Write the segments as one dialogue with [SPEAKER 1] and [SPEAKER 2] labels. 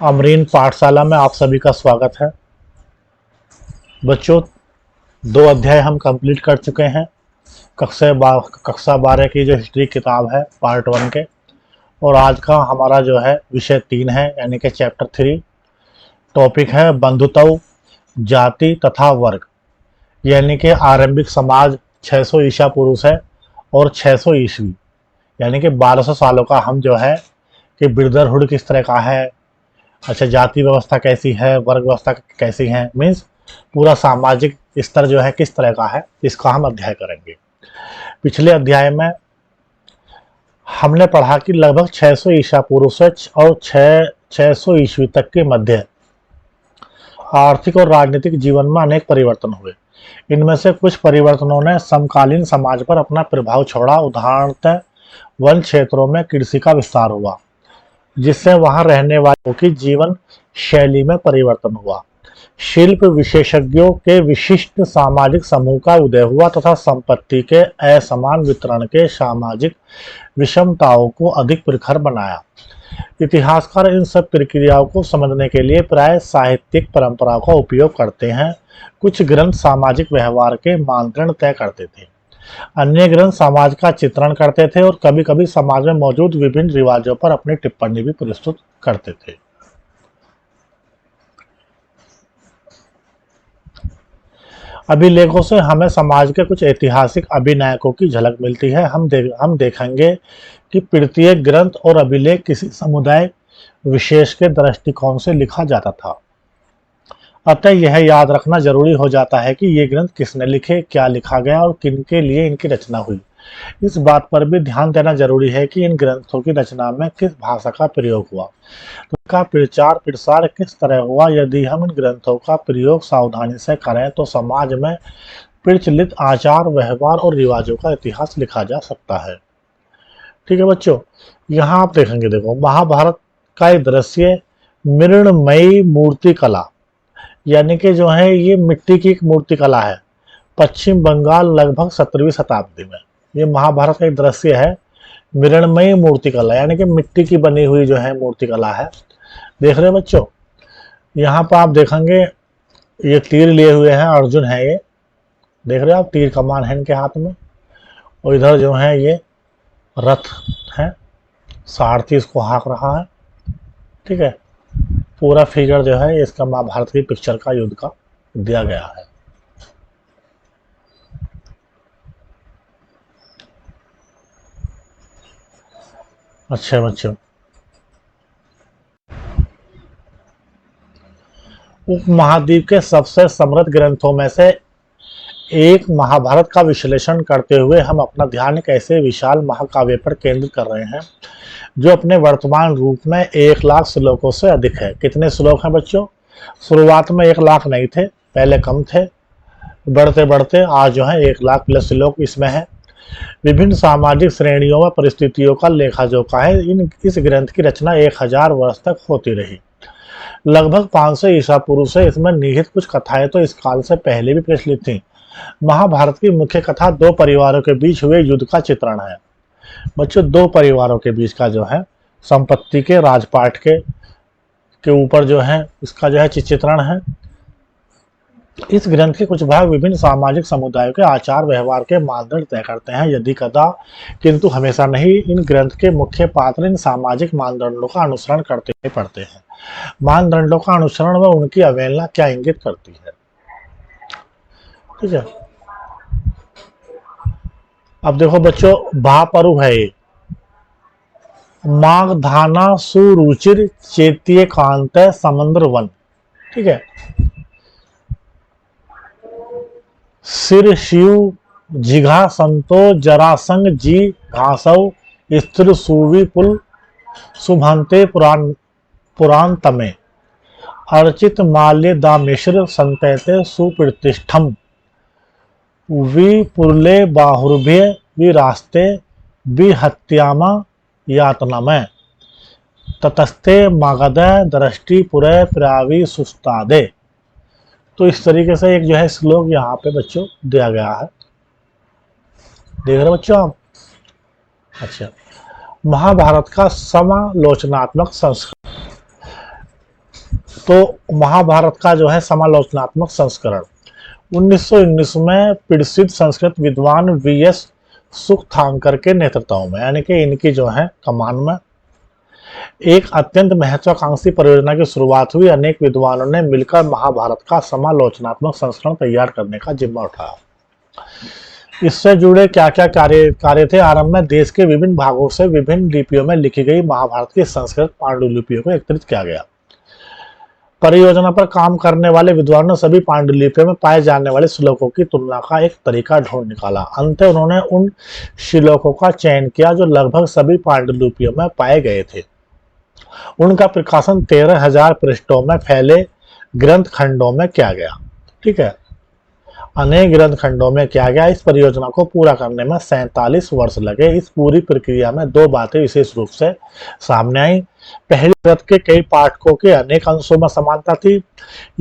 [SPEAKER 1] अमरीन पाठशाला में आप सभी का स्वागत है। बच्चों, 2 अध्याय हम कंप्लीट कर चुके हैं। कक्षा 12 की जो हिस्ट्री किताब है पार्ट 1 के, और आज का हमारा जो है विषय 3 है, यानी कि चैप्टर 3। टॉपिक है बंधुत्व, जाति तथा वर्ग। यानी कि आरंभिक समाज 600 ईसा पूर्व से और 600 ईस्वी, यानी कि 1200 सालों का हम जो है कि ब्रदरहुड किस तरह का है, अच्छा जाति व्यवस्था कैसी है, वर्ग व्यवस्था कैसी है, मीन्स पूरा सामाजिक स्तर जो है किस तरह का है, इसका हम अध्ययन करेंगे। पिछले अध्याय में हमने पढ़ा कि लगभग 600 ईसा पूर्व से और 600 ईस्वी तक के मध्य आर्थिक और राजनीतिक जीवन में अनेक परिवर्तन हुए। इनमें से कुछ परिवर्तनों ने समकालीन समाज पर अपना प्रभाव छोड़ा। उदाहरणतः वन क्षेत्रों में कृषि का विस्तार हुआ, जिससे वहां रहने वालों की जीवन शैली में परिवर्तन हुआ। शिल्प विशेषज्ञों के विशिष्ट सामाजिक समूह का उदय हुआ तथा संपत्ति के असमान वितरण के सामाजिक विषमताओं को अधिक प्रखर बनाया। इतिहासकार इन सब प्रक्रियाओं को समझने के लिए प्राय साहित्यिक परंपरा का उपयोग करते हैं। कुछ ग्रंथ सामाजिक व्यवहार के मानदंड तय करते थे, अन्य ग्रंथ समाज का चित्रण करते थे और कभी कभी समाज में मौजूद विभिन्न रिवाजों पर अपनी टिप्पणी भी प्रस्तुत करते थे। अभिलेखों से हमें समाज के कुछ ऐतिहासिक अभिनायकों की झलक मिलती है। हम देखेंगे कि प्रत्येक ग्रंथ और अभिलेख किसी समुदाय विशेष के दृष्टिकोण से लिखा जाता था। अतः यह याद रखना जरूरी हो जाता है कि ये ग्रंथ किसने लिखे, क्या लिखा गया और किनके लिए इनकी रचना हुई। इस बात पर भी ध्यान देना जरूरी है कि इन ग्रंथों की रचना में किस भाषा का प्रयोग हुआ, उनका प्रचार प्रसार किस तरह हुआ। यदि हम इन ग्रंथों का प्रयोग सावधानी से करें तो समाज में प्रचलित आचार व्यवहार और रिवाजों का इतिहास लिखा जा सकता है। ठीक है बच्चों, यहाँ आप देखेंगे, देखो महाभारत का एक दृश्य मृण्मयी मूर्ति कला, यानी कि जो है ये मिट्टी की एक मूर्ति कला है। पश्चिम बंगाल लगभग 17वीं शताब्दी में ये महाभारत का एक दृश्य है, मृण्मयी मूर्ति कला, यानी कि मिट्टी की बनी हुई जो है मूर्ति कला है। देख रहे हैं बच्चों, यहाँ पर आप देखेंगे ये तीर लिए हुए हैं, अर्जुन है ये, देख रहे हो आप, तीर कमान है इनके हाथ में, और इधर जो है ये रथ है, सारथी इसको हाँक रहा है। ठीक है, पूरा फिगर जो है इसका महाभारत की पिक्चर का युद्ध का दिया गया है। अच्छा बच्चों, उपमहाद्वीप के सबसे समृद्ध ग्रंथों में से एक महाभारत का विश्लेषण करते हुए हम अपना ध्यान एक ऐसे विशाल महाकाव्य पर केंद्रित कर रहे हैं जो अपने वर्तमान रूप में 1 लाख श्लोकों से अधिक है। कितने श्लोक हैं बच्चों? शुरुआत में 1 लाख नहीं थे, पहले कम थे, बढ़ते बढ़ते आज जो है 1 लाख प्लस श्लोक इसमें है। विभिन्न सामाजिक श्रेणियों में परिस्थितियों का लेखा जोखा है। इस ग्रंथ की रचना 1000 वर्ष तक होती रही। लगभग 500 ईसा पूर्व से इसमें निहित कुछ कथाएं तो इस काल से पहले भी प्रचलित थीं। महाभारत की मुख्य कथा 2 परिवारों के बीच हुए युद्ध का चित्रण है। बच्चों, 2 परिवारों के बीच का जो है संपत्ति के राजपाट के ऊपर जो है इसका जो है चित्रण है। इस ग्रंथ के कुछ भाग विभिन्न सामाजिक समुदायों के आचार व्यवहार के मानदंड तय करते हैं। यदि कदा किंतु हमेशा नहीं, इन ग्रंथ के मुख्य पात्र इन सामाजिक मानदंडों का अनुसरण करते पड़ते हैं। मानदंडों का अनुसरण व उनकी अवहेलना क्या इंगित करती है? ठीक है, अब देखो बच्चों, भापरु है ये, मागधाना सुरुचिर चेत्य कांत समुद्र वन। ठीक है, सिर शिव जिघा संतो जरासंग जी घासव स्त्र सुवी पुल सुभांते पुराण तमे अर्चित माल्य दामिश्र संतैते सुप्रतिष्ठम विपुले बाहुर्भ्य विरास्ते विहत्यामा यातनमय ततस्ते मागधय दृष्टि पुरे प्रावी सुस्तादे। तो इस तरीके से एक जो है श्लोक यहाँ पे बच्चों दिया गया है। देख रहे बच्चों आप? अच्छा, महाभारत का समालोचनात्मक संस्कार। तो महाभारत का जो है समालोचनात्मक संस्करण 1919 में प्रसिद्ध संस्कृत विद्वान वीएस सुखथांकर के नेतृत्व में, यानी कि इनकी जो है कमान में एक अत्यंत महत्वाकांक्षी परियोजना की शुरुआत हुई। अनेक विद्वानों ने मिलकर महाभारत का समालोचनात्मक संस्करण तैयार करने का जिम्मा उठाया। इससे जुड़े क्या क्या कार्य थे? आरंभ में देश के विभिन्न भागों से विभिन्न लिपियों में लिखी गई महाभारत की संस्कृत पांडुलिपियों को एकत्रित किया गया। परियोजना पर काम करने वाले विद्वानों ने सभी पांडुलिपियों में पाए जाने वाले श्लोकों की तुलना का एक तरीका ढूंढ निकाला। अंत उन्होंने उन श्लोकों का चयन किया जो लगभग सभी पांडुलिपियों में पाए गए थे। उनका प्रकाशन 13,000 पृष्ठों में फैले ग्रंथ खंडों में किया गया। ठीक है, अनेक ग्रंथ खंडों में किया गया। इस परियोजना को पूरा करने में 47 वर्ष लगे। इस पूरी प्रक्रिया में दो बातें विशेष रूप से सामने आई। पहली, ग्रंथ के कई पाठकों के अनेक अंशों में समानता थी।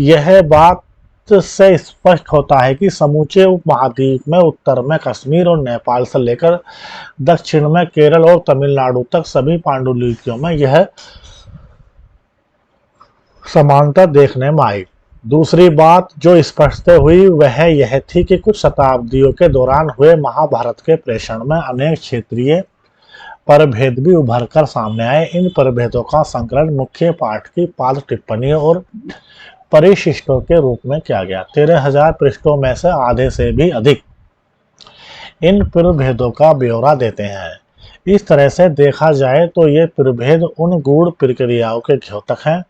[SPEAKER 1] यह बात से स्पष्ट होता है कि समूचे उपमहाद्वीप में उत्तर में कश्मीर और नेपाल से लेकर दक्षिण में केरल और तमिलनाडु तक सभी पांडुलिपियों में यह समानता देखने में आई। दूसरी बात जो स्पष्ट हुई वह यह थी कि कुछ शताब्दियों के दौरान हुए महाभारत के प्रेषण में अनेक क्षेत्रीय परभेद भी उभर कर सामने आए। इन परभेदों का संकलन मुख्य पाठ की पाद टिप्पणियों और परिशिष्टों के रूप में किया गया। 13,000 पृष्ठों में से आधे से भी अधिक इन प्रभेदों का ब्यौरा देते हैं। इस तरह से देखा जाए तो ये प्रभेद उन गूढ़ प्रक्रियाओं के द्योतक हैं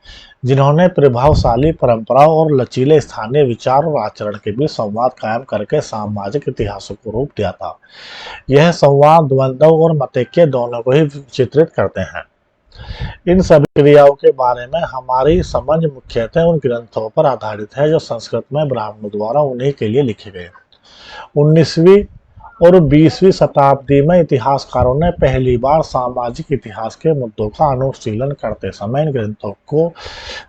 [SPEAKER 1] जिन्होंने प्रभावशाली परंपराओं और लचीले स्थानीय विचार और आचरण के बीच संवाद कायम करके सामाजिक इतिहासों को रूप दिया था। यह संवाद द्वंद्व और मतैक्य दोनों को ही चित्रित करते हैं। इन सभी क्रियाओं के बारे में हमारी समझ मुख्यतः उन ग्रंथों पर आधारित है जो संस्कृत में ब्राह्मणों द्वारा उन्हीं के लिए लिखे गए। 19वीं और 20वीं शताब्दी में इतिहासकारों ने पहली बार सामाजिक इतिहास के मुद्दों का अनुशीलन करते समय इन ग्रंथों को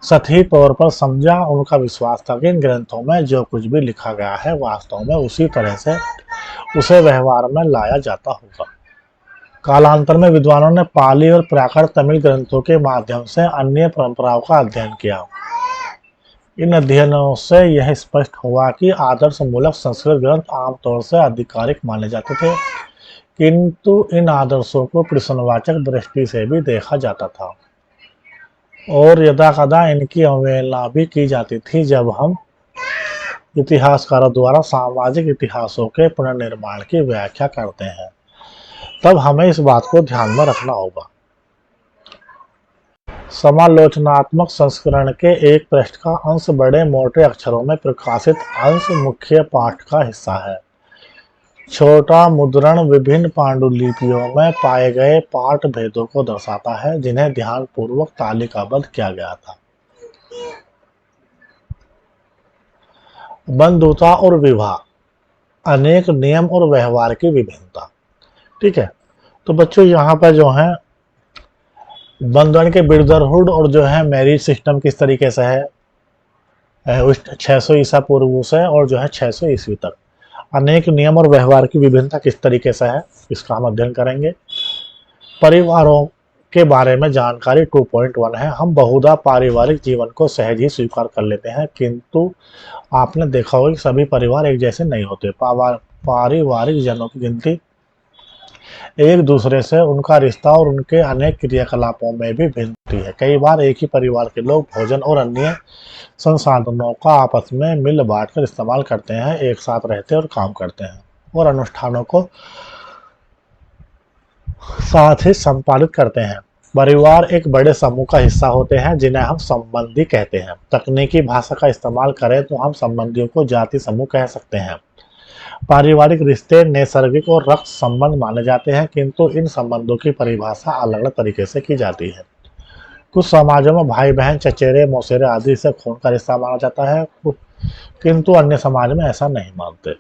[SPEAKER 1] सही तौर पर समझा। उनका विश्वास था कि इन ग्रंथों में जो कुछ भी लिखा गया है वास्तव में उसी तरह से उसे व्यवहार में लाया जाता होगा। कालांतर में विद्वानों ने पाली और प्राकृत तमिल ग्रंथों के माध्यम से अन्य परंपराओं का अध्ययन किया। इन अध्ययनों से यह स्पष्ट हुआ कि आदर्श मूलक संस्कृत ग्रंथ आमतौर से आधिकारिक माने जाते थे, किंतु इन आदर्शों को प्रश्नवाचक दृष्टि से भी देखा जाता था और यदाकदा इनकी अवहेलना भी की जाती थी। जब हम इतिहासकारों द्वारा सामाजिक इतिहासों के पुनर्निर्माण की व्याख्या करते हैं तब हमें इस बात को ध्यान में रखना होगा। समालोचनात्मक संस्करण के एक पृष्ठ का अंश बड़े मोटे अक्षरों में प्रकाशित अंश मुख्य पाठ का हिस्सा है। छोटा मुद्रण विभिन्न पांडुलिपियों में पाए गए पाठ भेदों को दर्शाता है जिन्हें ध्यानपूर्वक तालिकाबद्ध किया गया था। बंधुता और विवाह, अनेक नियम और व्यवहार की विभिन्नता। ठीक है, तो बच्चों यहाँ पर जो है बंधन के ब्रदरहुड और जो है मैरिज सिस्टम किस तरीके से है उस 600 ईसा पूर्व से और जो है 600 ईस्वी तक अनेक नियम और व्यवहार की विभिन्नता किस तरीके से है इसका हम अध्ययन करेंगे। परिवारों के बारे में जानकारी 2.1 है। हम बहुधा पारिवारिक जीवन को सहज ही स्वीकार कर लेते हैं, किंतु आपने देखा होगा कि सभी परिवार एक जैसे नहीं होते। पारिवारिक जनों की गिनती एक दूसरे से उनका रिश्ता और उनके अनेक क्रियाकलापों में भी भिन्न होती है। कई बार एक ही परिवार के लोग भोजन और अन्य संसाधनों का आपस में मिल बांट कर इस्तेमाल करते हैं, एक साथ रहते हैं और काम करते हैं और अनुष्ठानों को साथ ही संपादित करते हैं। परिवार एक बड़े समूह का हिस्सा होते हैं जिन्हें हम संबंधी कहते हैं। तकनीकी भाषा का इस्तेमाल करें तो हम संबंधियों को जाति समूह कह सकते हैं। पारिवारिक रिश्ते नैसर्गिक और रक्त संबंध माने जाते हैं, किंतु इन संबंधों की परिभाषा अलग अलग तरीके से की जाती है। कुछ समाजों में भाई बहन चचेरे मौसेरे आदि से खून का रिश्ता माना जाता है, किंतु अन्य समाज में ऐसा नहीं मानते।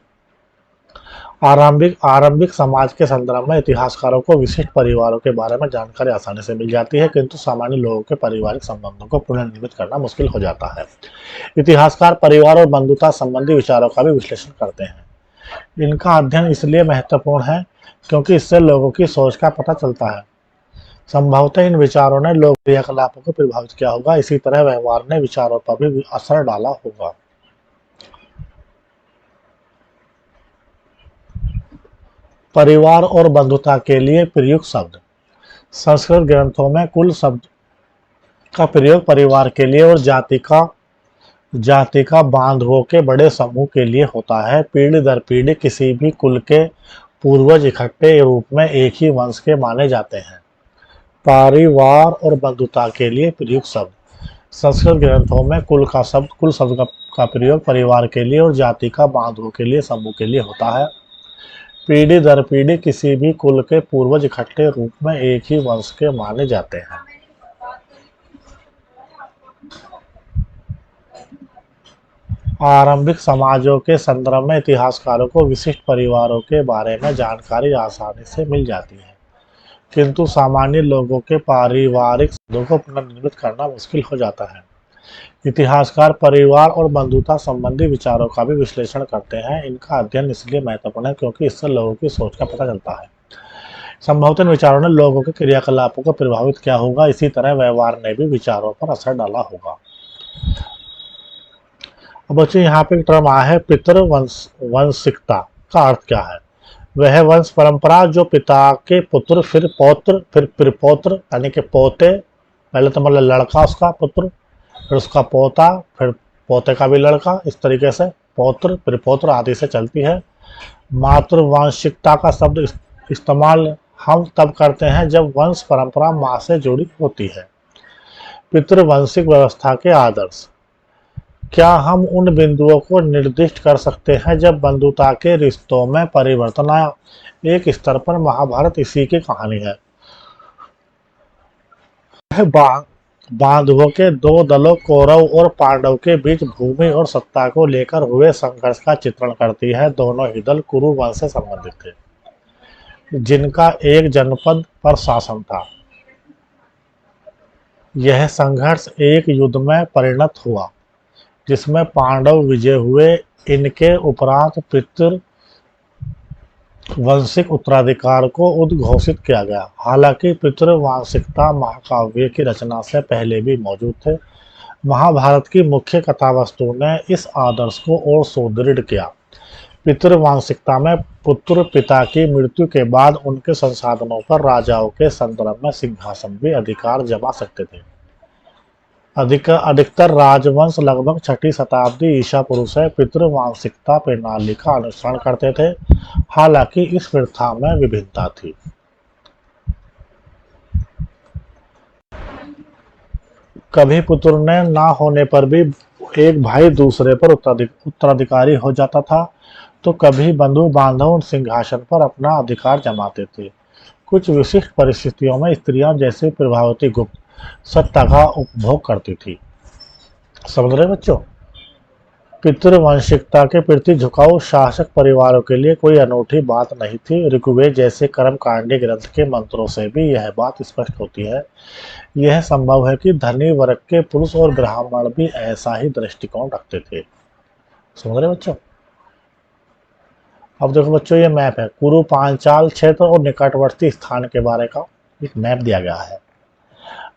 [SPEAKER 1] आरंभिक समाज के संदर्भ में इतिहासकारों को विशिष्ट परिवारों के बारे में जानकारी आसानी से मिल जाती है, किंतु सामान्य लोगों के पारिवारिक संबंधों को पुनर्निर्मित करना मुश्किल हो जाता है। इतिहासकार परिवार और बंधुता संबंधी विचारों का भी विश्लेषण करते हैं। इनका अध्ययन इसलिए महत्वपूर्ण है क्योंकि इससे लोगों की सोच का पता चलता है। संभवतः इन विचारों ने लोक क्रियाकलापों को प्रभावित किया होगा, इसी तरह व्यवहार ने विचारों पर भी असर डाला होगा। परिवार और बंधुता के लिए प्रयुक्त शब्द। संस्कृत ग्रंथों में कुल शब्द का प्रयोग परिवार के लिए और जाति का बांधवों के बड़े समूह के लिए होता है। पीढ़ी दर पीढ़ी किसी भी कुल के पूर्वज इकट्ठे रूप में एक ही वंश के माने जाते हैं। परिवार और बंधुता के लिए प्रयुक्त शब्द। संस्कृत ग्रंथों में कुल शब्द का प्रयोग परिवार के लिए और जाति का बांधवों के लिए समूह के लिए होता है। पीढ़ी दर पीढ़ी किसी भी कुल के पूर्वज इकट्ठे रूप में एक ही वंश के माने जाते हैं। आरंभिक समाजों के संदर्भ में इतिहासकारों को विशिष्ट परिवारों के बारे में जानकारी आसानी से मिल जाती है, किंतु सामान्य लोगों के पारिवारिक शब्दों को पुनर्निर्मित करना मुश्किल हो जाता है। इतिहासकार परिवार और बंधुता संबंधी विचारों का भी विश्लेषण करते हैं। इनका अध्ययन इसलिए महत्वपूर्ण है क्योंकि इससे लोगों की सोच का पता चलता है। संभवतः विचारों ने लोगों के क्रियाकलापों को प्रभावित किया होगा, इसी तरह व्यवहार ने भी विचारों पर असर डाला होगा। अब बच्चों यहाँ पे एक टर्म आया है पितृवंशिकता। का अर्थ क्या है? वह वंश परंपरा जो पिता के पुत्र, फिर पौत्र, फिर प्रपौत्र यानी कि पोते, पहले तो मतलब लड़का उसका पुत्र, फिर उसका पोता, फिर पोते का भी लड़का, इस तरीके से पौत्र प्रपौत्र आदि से चलती है। मातृवंशिकता का शब्द इस्तेमाल हम तब करते हैं जब वंश परंपरा माँ से जुड़ी होती है। पितृवंशिक व्यवस्था के आदर्श। क्या हम उन बिंदुओं को निर्दिष्ट कर सकते हैं जब बंधुता के रिश्तों में परिवर्तन आया? एक स्तर पर महाभारत इसी की कहानी है। बांधवों के दो दलों कौरव और पांडव के बीच भूमि और सत्ता को लेकर हुए संघर्ष का चित्रण करती है। दोनों ही दल कुरु वंश से संबंधित थे, जिनका एक जनपद पर शासन था। यह संघर्ष एक युद्ध में परिणत हुआ जिसमें पांडव विजय हुए। इनके उपरांत पितृवंशिक उत्तराधिकार को उद्घोषित किया गया। हालांकि पितृवंशिकता महाकाव्य की रचना से पहले भी मौजूद थे। महाभारत की मुख्य कथावस्तु ने इस आदर्श को और सुदृढ़ किया। पितृवंशिकता में पुत्र पिता की मृत्यु के बाद उनके संसाधनों पर राजाओं के संदर्भ में सिंहासन भी अधिकार जमा सकते थे। अधिकतर राजवंश लगभग 6ठी शताब्दी ईसा पूर्व से पितृवंशिकता प्रणाली का अनुसरण करते थे। हालांकि इस प्रथा में विभिन्नता थी। कभी पुत्र ने ना होने पर भी एक भाई दूसरे पर उत्तराधिकारी हो जाता था, तो कभी बंधु बांधव सिंहासन पर अपना अधिकार जमाते थे। कुछ विशिष्ट परिस्थितियों में स्त्रियां जैसे प्रभावती गुप्त सत्ता का उपभोग करती थी। समझ रहे बच्चों? पितृवंशिकता के प्रति झुकाव शासक परिवारों के लिए कोई अनूठी बात नहीं थी। ऋग्वेद जैसे कर्मकांडी ग्रंथ के मंत्रों से भी यह बात स्पष्ट होती है। यह संभव है कि धनी वर्ग के पुरुष और ब्राह्मण भी ऐसा ही दृष्टिकोण रखते थे। समझ रहे बच्चों? अब देखो बच्चों, ये मैप है कुरु पांचाल क्षेत्र और निकटवर्ती स्थान के बारे का एक मैप दिया गया है।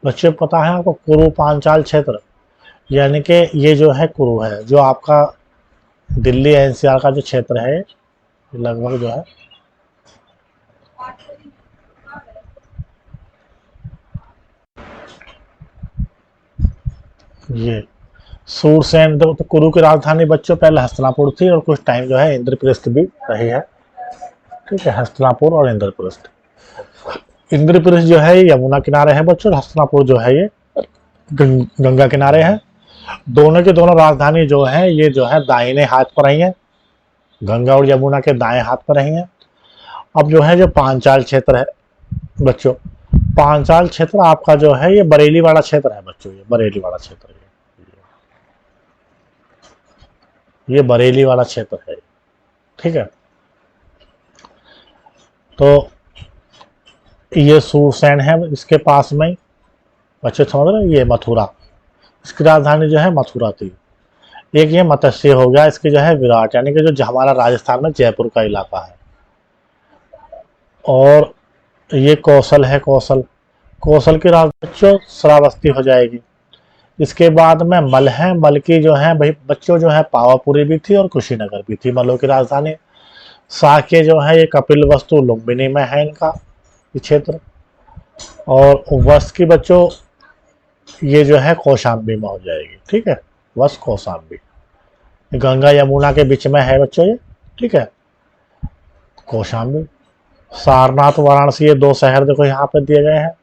[SPEAKER 1] बच्चों पता है आपको कुरु पांचाल क्षेत्र यानी कि ये जो है कुरु है, जो आपका दिल्ली एनसीआर का जो क्षेत्र है लगभग जो है ये सूरसेन। तो कुरु की राजधानी बच्चों पहले हस्तिनापुर थी और कुछ टाइम जो है इंद्रप्रस्थ भी रही है। ठीक है, हस्तिनापुर और इंद्रप्रस्थ। इंद्रप्रस्थ जो है यमुना किनारे है बच्चों, हस्तिनापुर जो है ये गंगा किनारे है। दोनों की दोनों राजधानी जो है ये जो है दाहिने हाथ पर रही है, गंगा और यमुना के दाएं हाथ पर रही है। अब जो है जो पांचाल क्षेत्र है बच्चों, पांचाल क्षेत्र आपका जो है ये बरेली वाला क्षेत्र है बच्चों। ये बरेली वाला क्षेत्र है, ये बरेली वाला क्षेत्र है। ठीक है, तो ये सूरसेन है इसके पास में बच्चे। समझ रहे? ये मथुरा, इसकी राजधानी जो है मथुरा थी। एक ये मत्स्य हो गया, इसकी जो है विराट यानी कि जो हमारा राजस्थान में जयपुर का इलाका है। और ये कौशल है, कौशल की राजधानी बच्चों श्रावस्ती हो जाएगी। इसके बाद में मल है, मल की जो है भाई बच्चों जो है पावापुरी भी थी और कुशीनगर भी थी मलों की राजधानी। साक्य जो है ये कपिल वस्तु लुम्बिनी में है इनका ये क्षेत्र। और वस्त की बच्चों ये जो है कौशाम्बी में हो जाएगी, ठीक है, वस्त कौशाम्बी गंगा यमुना के बीच में है बच्चों ये, ठीक है, कौशाम्बी। सारनाथ वाराणसी ये दो शहर देखो यहाँ पे दिए गए हैं।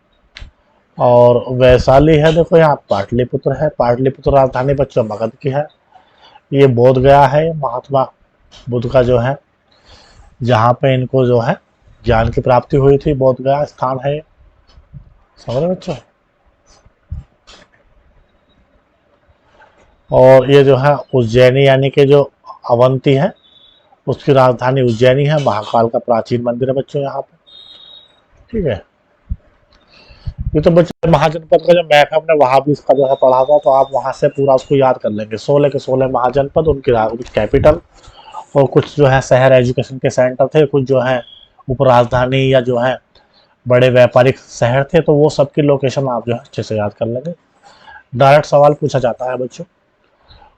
[SPEAKER 1] और वैशाली है देखो यहाँ, पाटलिपुत्र है, पाटलिपुत्र राजधानी बच्चों मगध की है। ये बोध गया है, महात्मा बुद्ध का जो है जहाँ पे इनको जो है ज्ञान की प्राप्ति हुई थी, बोध गया स्थान है। समझ रहे बच्चों। और ये जो है उज्जैनी यानी कि जो अवंती है उसकी राजधानी उज्जैनी है। महाकाल का प्राचीन मंदिर है बच्चों यहाँ पे, ठीक है। ये तो बच्चों महाजनपद का जो मैप है हमने वहां भी इसका जो है पढ़ा था, तो आप वहां से पूरा उसको याद कर लेंगे। 16 के 16 महाजनपद, उनकी कैपिटल और कुछ जो है शहर एजुकेशन के सेंटर थे, कुछ जो है उपराजधानी या जो है बड़े व्यापारिक शहर थे, तो वो सबकी लोकेशन आप जो है अच्छे से याद कर लेंगे। डायरेक्ट सवाल पूछा जाता है बच्चों।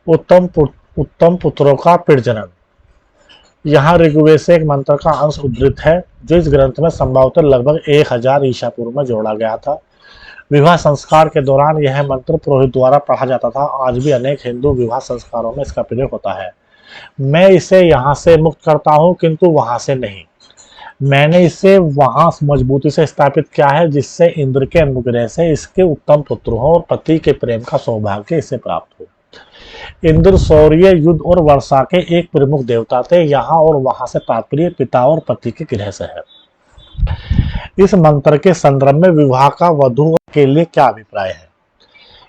[SPEAKER 1] उत्तम पुत्रों का प्रजनन। यहाँ ऋग्वेद से एक मंत्र का अंश उद्धृत है जो इस ग्रंथ में संभवतः लगभग 1000 ईसा पूर्व में जोड़ा गया था। विवाह संस्कार के दौरान यह मंत्र पुरोहित द्वारा पढ़ा जाता था। आज भी अनेक हिंदू विवाह संस्कारों में इसका प्रयोग होता है। मैं इसे यहाँ से मुक्त करता हूँ किंतु वहां से नहीं। मैंने इसे वहां मजबूती से स्थापित किया है जिससे इंद्र के अनुग्रह से इसके उत्तम पुत्र हो और पति के प्रेम का सौभाग्य इसे प्राप्त हो। इंद्र शौर्य, युद्ध और वर्षा के एक प्रमुख देवता थे। यहाँ और वहां से तात्पर्य पिता और पति के गृह से है। इस मंत्र के संदर्भ में विवाह का वधु के लिए क्या अभिप्राय है,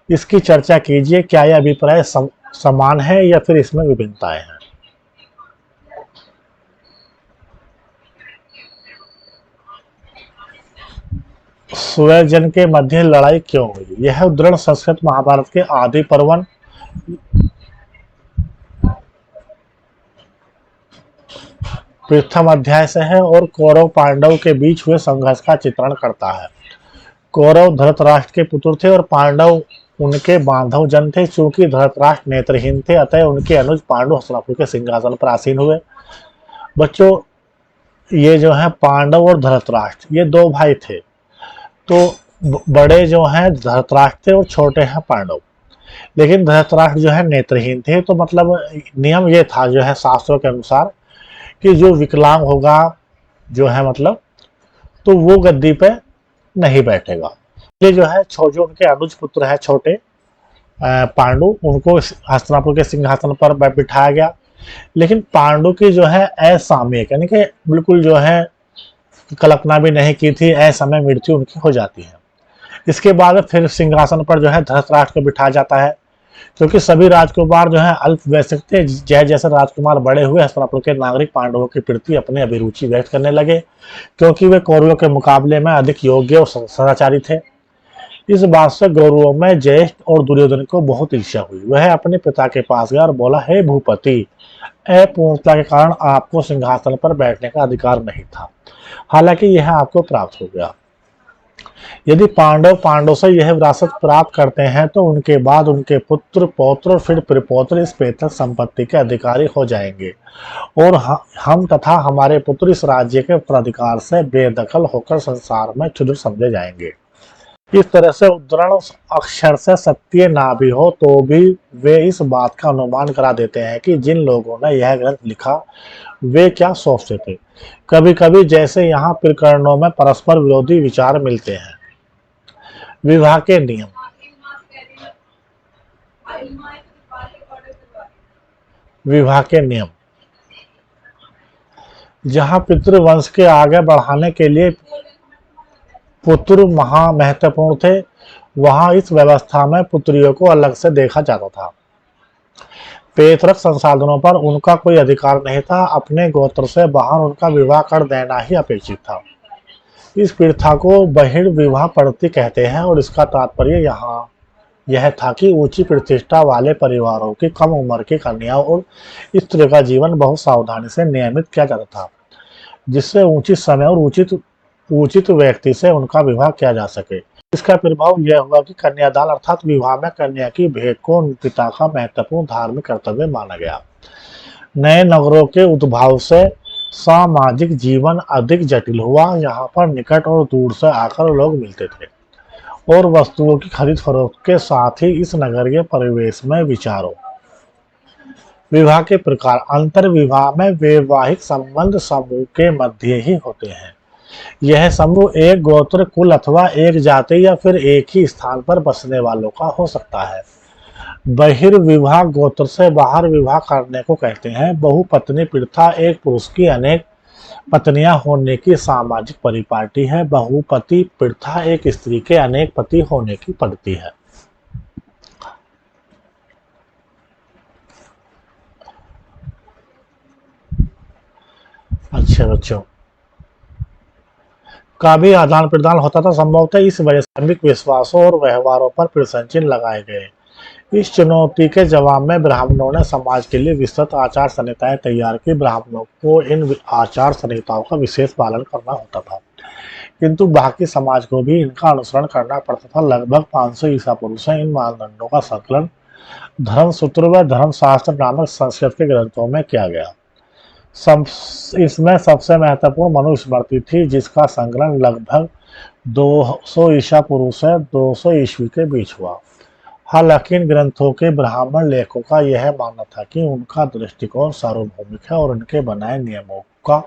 [SPEAKER 1] इसकी चर्चा कीजिए। क्या यह अभिप्राय समान है या फिर इसमें विभिन्नताएं हैं। स्वजन के मध्य लड़ाई क्यों हुई। यह उद्धरण संस्कृत महाभारत के आदि पर्वन प्रथम अध्याय से है और कौरव पांडव के बीच हुए संघर्ष का चित्रण करता है। कौरव धृतराष्ट्र के पुत्र थे और पांडव उनके बांधव जन थे। चूंकि धृतराष्ट्र नेत्रहीन थे अतः उनके अनुज पांडु हस्तिनापुर के सिंहासन पर आसीन हुए। बच्चों ये जो है पांडव और धृतराष्ट्र ये दो भाई थे, तो बड़े जो हैं धृतराष्ट्र थे और छोटे हैं पांडव। लेकिन धृतराष्ट्र जो है नेत्रहीन थे, तो मतलब नियम ये था जो है शास्त्रों के अनुसार कि जो विकलांग होगा जो है मतलब तो वो गद्दी पे नहीं बैठेगा। ये जो है जो उनके अनुज पुत्र है छोटे पांडु, उनको हस्तिनापुर के सिंहासन पर बिठाया गया। लेकिन पांडु की जो है असामयिक यानी कि बिल्कुल जो है कल्पना भी नहीं की थी, असमय मृत्यु उनकी हो जाती है। इसके बाद फिर सिंहासन पर जो है धृतराष्ट्र को बिठाया जाता है। क्योंकि सभी राजकुमार जो है अल्प वयस्क थे, जैसे जैसे राजकुमार बड़े हुए हस्तिनापुर के नागरिक पांडवों के प्रति अपनी अभिरुचि व्यक्त करने लगे, क्योंकि वे कौरवों के मुकाबले में अधिक योग्य और सदाचारी थे। इस बात से कौरवों में ज्येष्ठ और दुर्योधन को बहुत ईर्ष्या हुई। वह अपने पिता के पास गया और बोला, हे भूपति, अपूर्णता के कारण आपको सिंहासन पर बैठने का अधिकार नहीं था, हालांकि यह आपको प्राप्त हो गया। यदि पांडव से यह विरासत प्राप्त करते हैं तो उनके बाद उनके पुत्र पौत्र और फिर प्रपौत्र इस पैतृक संपत्ति के अधिकारी हो जाएंगे और हम तथा हमारे पुत्र इस राज्य के उत्तराधिकार से बेदखल होकर संसार में क्षुद्र समझे जाएंगे। इस तरह से उद्धरण अक्षर से सत्य ना भी हो तो भी वे इस बात का अनुमान करा देते हैं कि जिन लोगों ने यह ग्रंथ लिखा वे क्या सोचते थे। कभी कभी जैसे यहाँ प्रकरणों में परस्पर विरोधी विचार मिलते हैं। विवाह के नियम। विवाह के नियम जहाँ पितृवंश के आगे बढ़ाने के लिए पुत्र महा महत्वपूर्ण थे, वहां इस व्यवस्था में पुत्रियों को अलग से देखा जाता था। पैतृक संसाधनों पर उनका कोई अधिकार नहीं था। अपने गोत्र से बाहर उनका विवाह कर देना ही अपेक्षित था। इस प्रथा को बहिर् विवाह पद्धति कहते हैं और इसका तात्पर्य यहाँ यह था कि ऊंची प्रतिष्ठा वाले परिवारों की कम उम्र की कन्याओं और स्त्री का जीवन बहुत सावधानी से नियमित किया जाता था, जिससे उचित समय और उचित व्यक्ति से उनका विवाह किया जा सके। इसका प्रभाव यह हुआ कि कन्यादान अर्थात विवाह में कन्या की भेंट को पिता का महत्वपूर्ण धार्मिक कर्तव्य माना गया। नए नगरों के उद्भव से सामाजिक जीवन अधिक जटिल हुआ। यहाँ पर निकट और दूर से आकर लोग मिलते थे और वस्तुओं की खरीद फरोख्त के साथ ही इस नगरीय परिवेश में विचारों। विवाह के प्रकार। अंतर विवाह में वैवाहिक संबंध समूह के मध्य ही होते हैं। यह समूह एक गोत्र, कुल अथवा एक जाति या फिर एक ही स्थान पर बसने वालों का हो सकता है। बहिर्विवाह गोत्र से बाहर विवाह करने को कहते हैं। बहुपत्नी प्रथा एक पुरुष की अनेक पत्नियां होने की सामाजिक परिपाटी है। बहुपति प्रथा एक स्त्री के अनेक पति होने की पद्धति है। अच्छे बच्चों, का भी आदान प्रदान होता था। संभवतः इस वजह से धार्मिक विश्वासों और व्यवहारों पर प्रश्नचिन्ह लगाए गए। इस चुनौती के जवाब में ब्राह्मणों ने समाज के लिए विस्तृत आचार संहिताएं तैयार की। ब्राह्मणों को इन आचार संहिताओं का विशेष पालन करना होता था, किंतु बाकी समाज को भी इनका अनुसरण करना पड़ता था। लगभग 500 ईसा पूर्व से इन मानदंडों का संकलन धर्मसूत्र व धर्मशास्त्र नामक संस्कृत के ग्रंथों में किया गया। इसमें सबसे महत्वपूर्ण मनुस्मृति थी, जिसका संकलन लगभग 200 ईसा पूर्व से 200 ईस्वी के बीच हुआ। हालांकि इन ग्रंथों के ब्राह्मण लेखकों का यह मानना था कि उनका दृष्टिकोण सार्वभौमिक है और उनके बनाए नियमों का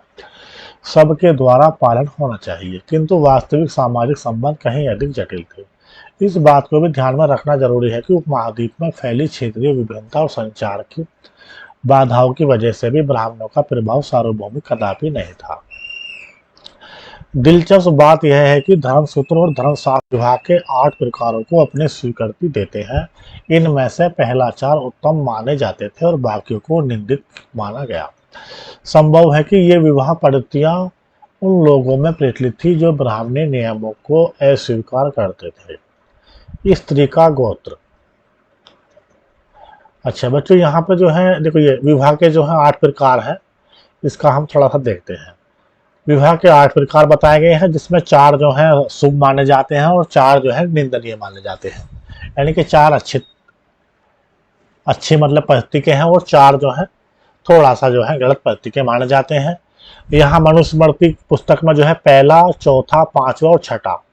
[SPEAKER 1] सबके द्वारा पालन होना चाहिए, किंतु वास्तविक सामाजिक संबंध कहीं अधिक जटिल थे। इस बात को भी ध्यान में रखना जरूरी है कि उपमहाद्वीप में फैली क्षेत्रीय विभिन्नता और संचार की बाधाओं की वजह से भी ब्राह्मणों का प्रभाव सार्वभौमिक कदापि नहीं था। दिलचस्प बात यह है कि धर्मसूत्र और धर्मशास्त्र विवाह के 8 प्रकारों को अपने स्वीकृति देते हैं। इनमें से पहला 4 उत्तम माने जाते थे और बाकियों को निंदित माना गया। संभव है कि ये विवाह पद्धतियां उन लोगों में प्रचलित थी जो ब्राह्मणी नियमों को अस्वीकार करते थे। स्त्री का गोत्र। अच्छा बच्चों, यहाँ पे जो है देखो, ये विवाह के जो है 8 प्रकार है, इसका हम थोड़ा सा देखते हैं। विवाह के 8 प्रकार बताए गए हैं, जिसमें 4 जो है शुभ माने जाते हैं और 4 जो है निंदनीय माने जाते हैं। यानी कि 4 अच्छे मतलब पद्धति के हैं और 4 जो है थोड़ा सा जो है गलत पद्धति के माने जाते हैं। यहाँ मनुस्मृति पुस्तक में जो है पहला, चौथा, 5वां और 6ठा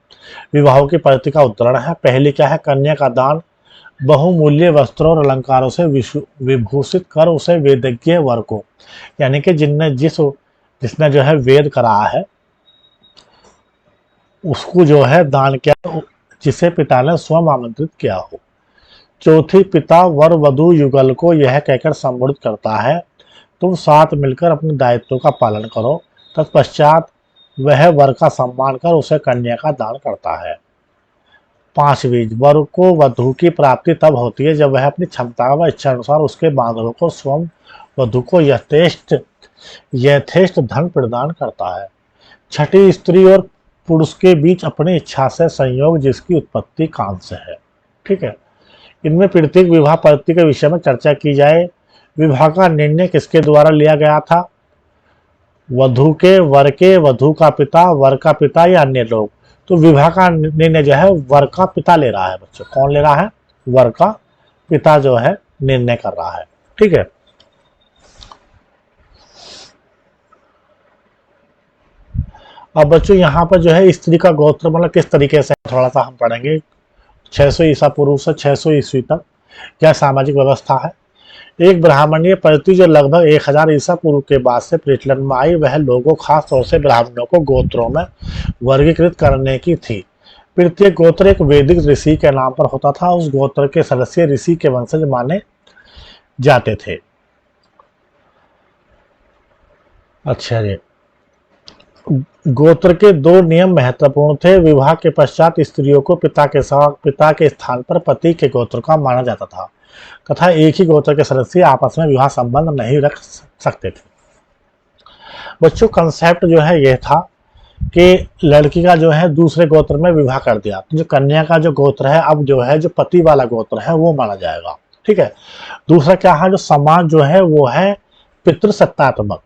[SPEAKER 1] विवाहों की पद्धति का उदाहरण है। पहली क्या है? कन्या का दान। बहुमूल्य वस्त्रों और अलंकारों से विभूषित कर उसे वेदज्ञ वर को, यानी कि जिसने जो है वेद करा है उसको जो है दान किया, जिसे पिता ने स्वयं आमंत्रित किया हो। चौथी, पिता वर वधु युगल को यह कहकर संबोधित करता है, तुम साथ मिलकर अपने दायित्व का पालन करो। तत्पश्चात वह वर का सम्मान कर उसे कन्या का दान करता है। 5वीं, वर को वधु की प्राप्ति तब होती है जब वह अपनी क्षमता व इच्छा अनुसार उसके बांधवों को स्वयं वधु को यथेष्ट धन प्रदान करता है। 6ठी, स्त्री और पुरुष के बीच अपनी इच्छा से संयोग जिसकी उत्पत्ति काम से है। ठीक है, इनमें प्रत्येक विवाह पद्धति के विषय में चर्चा की जाए। विवाह का निर्णय किसके द्वारा लिया गया था? वधु के, वर के, वधु का पिता, वर का पिता या अन्य लोग? तो विवाह का निर्णय जो है वर का पिता ले रहा है बच्चों। कौन ले रहा है? वर का पिता जो है निर्णय कर रहा है। ठीक है, अब बच्चों यहाँ पर जो है स्त्री का गोत्र मतलब किस तरीके से थोड़ा सा हम पढ़ेंगे। 600 ईसा पूर्व से 600 ईस्वी तक क्या सामाजिक व्यवस्था है। एक ब्राह्मणीय पद्धति जो लगभग 1000 ईसा पूर्व के बाद से प्रचलन में आई, वह लोगों खास तौर से ब्राह्मणों को गोत्रों में वर्गीकृत करने की थी। प्रत्येक गोत्र एक वैदिक ऋषि के नाम पर होता था। उस गोत्र के सदस्य ऋषि के वंशज माने जाते थे। अच्छा जी, गोत्र के 2 नियम महत्वपूर्ण थे। विवाह के पश्चात स्त्रियों को पिता के स्थान पर पति के गोत्र का माना जाता था तथा एक ही गोत्र के सदस्य आपस में विवाह संबंध नहीं रख सकते थे। बच्चों, कंसेप्ट जो है यह था कि लड़की का जो है दूसरे गोत्र में विवाह कर दिया तो जो कन्या का जो गोत्र है अब जो है जो पति वाला गोत्र है वो माना जाएगा। ठीक है, दूसरा क्या है, जो समाज जो है वो है पितृसत्तात्मक,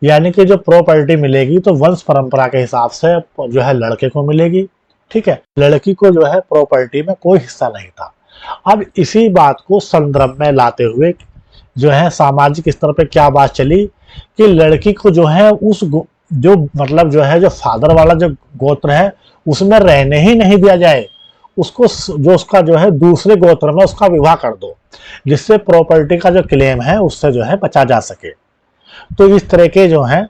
[SPEAKER 1] यानी कि जो प्रॉपर्टी मिलेगी तो वंश परंपरा के हिसाब से जो है लड़के को मिलेगी ठीक है, लड़की को जो है प्रॉपर्टी में कोई हिस्सा नहीं था। अब इसी बात को संदर्भ में लाते हुए जो है सामाजिक स्तर पे क्या बात चली कि लड़की को जो है जो मतलब जो है जो फादर वाला जो गोत्र है उसमें रहने ही नहीं दिया जाए, उसको जो उसका जो है दूसरे गोत्र में उसका विवाह कर दो, जिससे प्रॉपर्टी का जो क्लेम है उससे जो है बचा जा सके। तो इस तरह के जो है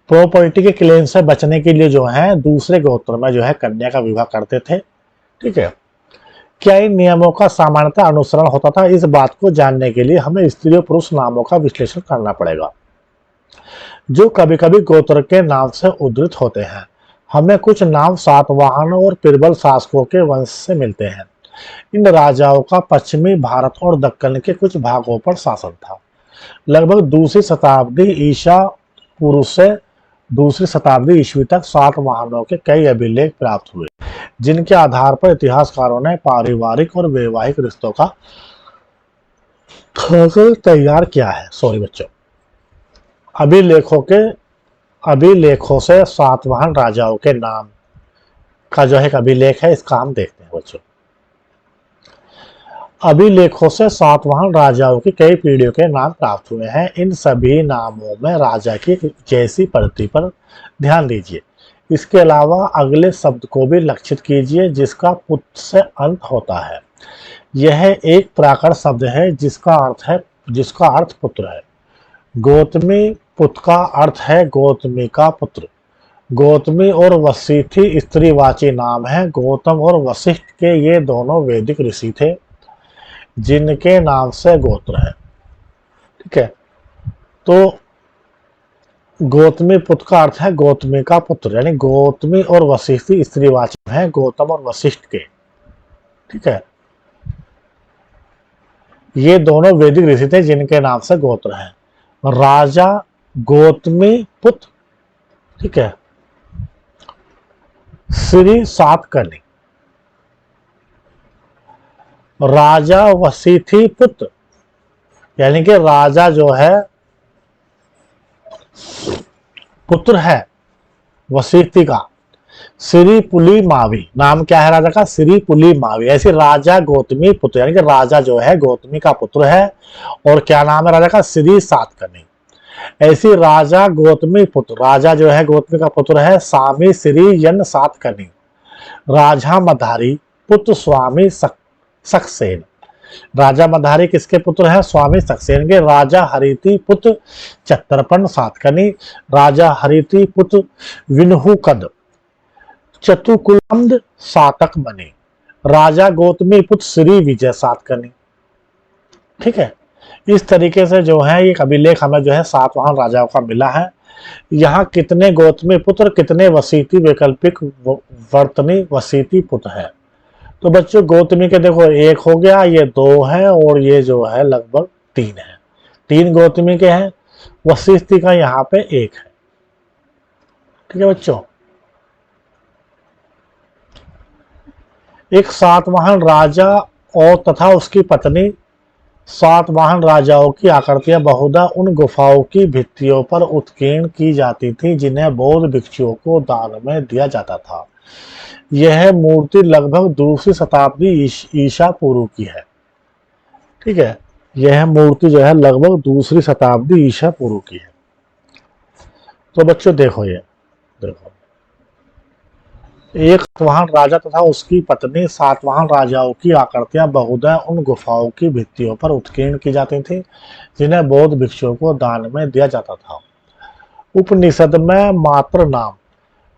[SPEAKER 1] प्रॉपर्टी के क्लेम से बचने के लिए जो है दूसरे गोत्र में जो है कन्या का विवाह करते थे। ठीक है, क्या इन नियमों का सामान्यतः अनुसरण होता था? इस बात को जानने के लिए हमें स्त्री और पुरुष नामों का विश्लेषण करना पड़ेगा, जो कभी कभी गोत्र के नाम से उद्धृत होते हैं। हमें कुछ नाम सातवाहनों और पिरबल शासकों के वंश से मिलते हैं। इन राजाओं का पश्चिमी भारत और दक्कन के कुछ भागों पर शासन था। लगभग दूसरी शताब्दी ईसा पूर्व से दूसरी शताब्दी ईस्वी तक सातवाहनों के कई अभिलेख प्राप्त हुए, जिनके आधार पर इतिहासकारों ने पारिवारिक और वैवाहिक रिश्तों का तैयार किया है। सॉरी बच्चों, अभिलेखों से सातवाहन राजाओं के नाम का जो है एक अभिलेख है, इसका हम देखते हैं बच्चों। अभिलेखों से सातवाहन राजाओं की कई पीढ़ियों के नाम प्राप्त हुए हैं। इन सभी नामों में राजा की जैसी प्रति पर ध्यान दीजिए। इसके अलावा अगले शब्द को भी लक्षित कीजिए, जिसका पुत्र से अंत होता है। यह एक प्राकृत शब्द है जिसका अर्थ पुत्र है। गौतमी पुत्र का अर्थ है गौतमी का पुत्र। गौतमी और वशिष्ठी स्त्रीवाची नाम है। गौतम और वशिष्ठ के ये दोनों वैदिक ऋषि थे, जिनके नाम से गोत्र है। ठीक है, तो गौतमी पुत्र का अर्थ है गौतमी का पुत्र, यानी गौतमी और वशिष्ठी स्त्रीवाची है गौतम और वशिष्ठ के। ठीक है, ये दोनों वैदिक ऋषि थे जिनके नाम से गोत्र है। राजा गौतमी पुत्र, ठीक है, श्री सातकर्णी। राजा वशिष्ठी पुत्र, यानी कि राजा जो है पुत्र है वशिष्ठी का, श्री पुली मावी। नाम क्या है राजा का? श्री पुली मावी। ऐसे राजा गौतमी पुत्र, यानी कि राजा जो है गौतमी का पुत्र है, और क्या नाम है राजा का? श्री सातकर्णी। ऐसी राजा गौतमी पुत्र, राजा जो है गौतमी का पुत्र है स्वामी श्री यन सातकर्णी। राजा मधारी पुत्र स्वामी सक्सेन। राजा मधारी किसके पुत्र हैं? स्वामी सक्सेन के। राजा हरिति पुत्र चतरपन सातकर्णी। राजा हरिति पुत्र विनहुकद चतुकुलंद सातक बने। राजा गौतमी पुत्र श्री विजय सातकर्णी। ठीक है, इस तरीके से जो है एक अभिलेख हमें जो है सातवाहन राजाओं का मिला है। यहाँ कितने गौतमी पुत्र, कितने वशिष्ठी वैकल्पिक वर्तनी वशिष्ठी पुत्र है? तो बच्चों गौतमी के देखो एक हो गया, ये दो है, और ये जो है लगभग तीन है। तीन गौतमी के हैं, वशिष्ठी का यहाँ पे एक है। ठीक है बच्चों, एक सातवाहन राजा और तथा उसकी पत्नी। सातवाहन राजाओं की आकृतियां बहुधा उन गुफाओं की भित्तियों पर उत्कीर्ण की जाती थी जिन्हें बौद्ध भिक्षुओं को दान में दिया जाता था। यह मूर्ति लगभग दूसरी शताब्दी ईसा पूर्व की है। ठीक है, यह मूर्ति जो है लगभग दूसरी शताब्दी ईसा पूर्व की है। तो बच्चों देखो, ये देखो, एक सातवाहन राजा तथा उसकी पत्नी। सातवाहन राजाओं की आकृतियां बहुधा उन गुफाओं की भित्तियों पर उत्कीर्ण की जाती थी जिन्हें बौद्ध भिक्षुओं को दान में दिया जाता था। उपनिषद में मात्र नाम।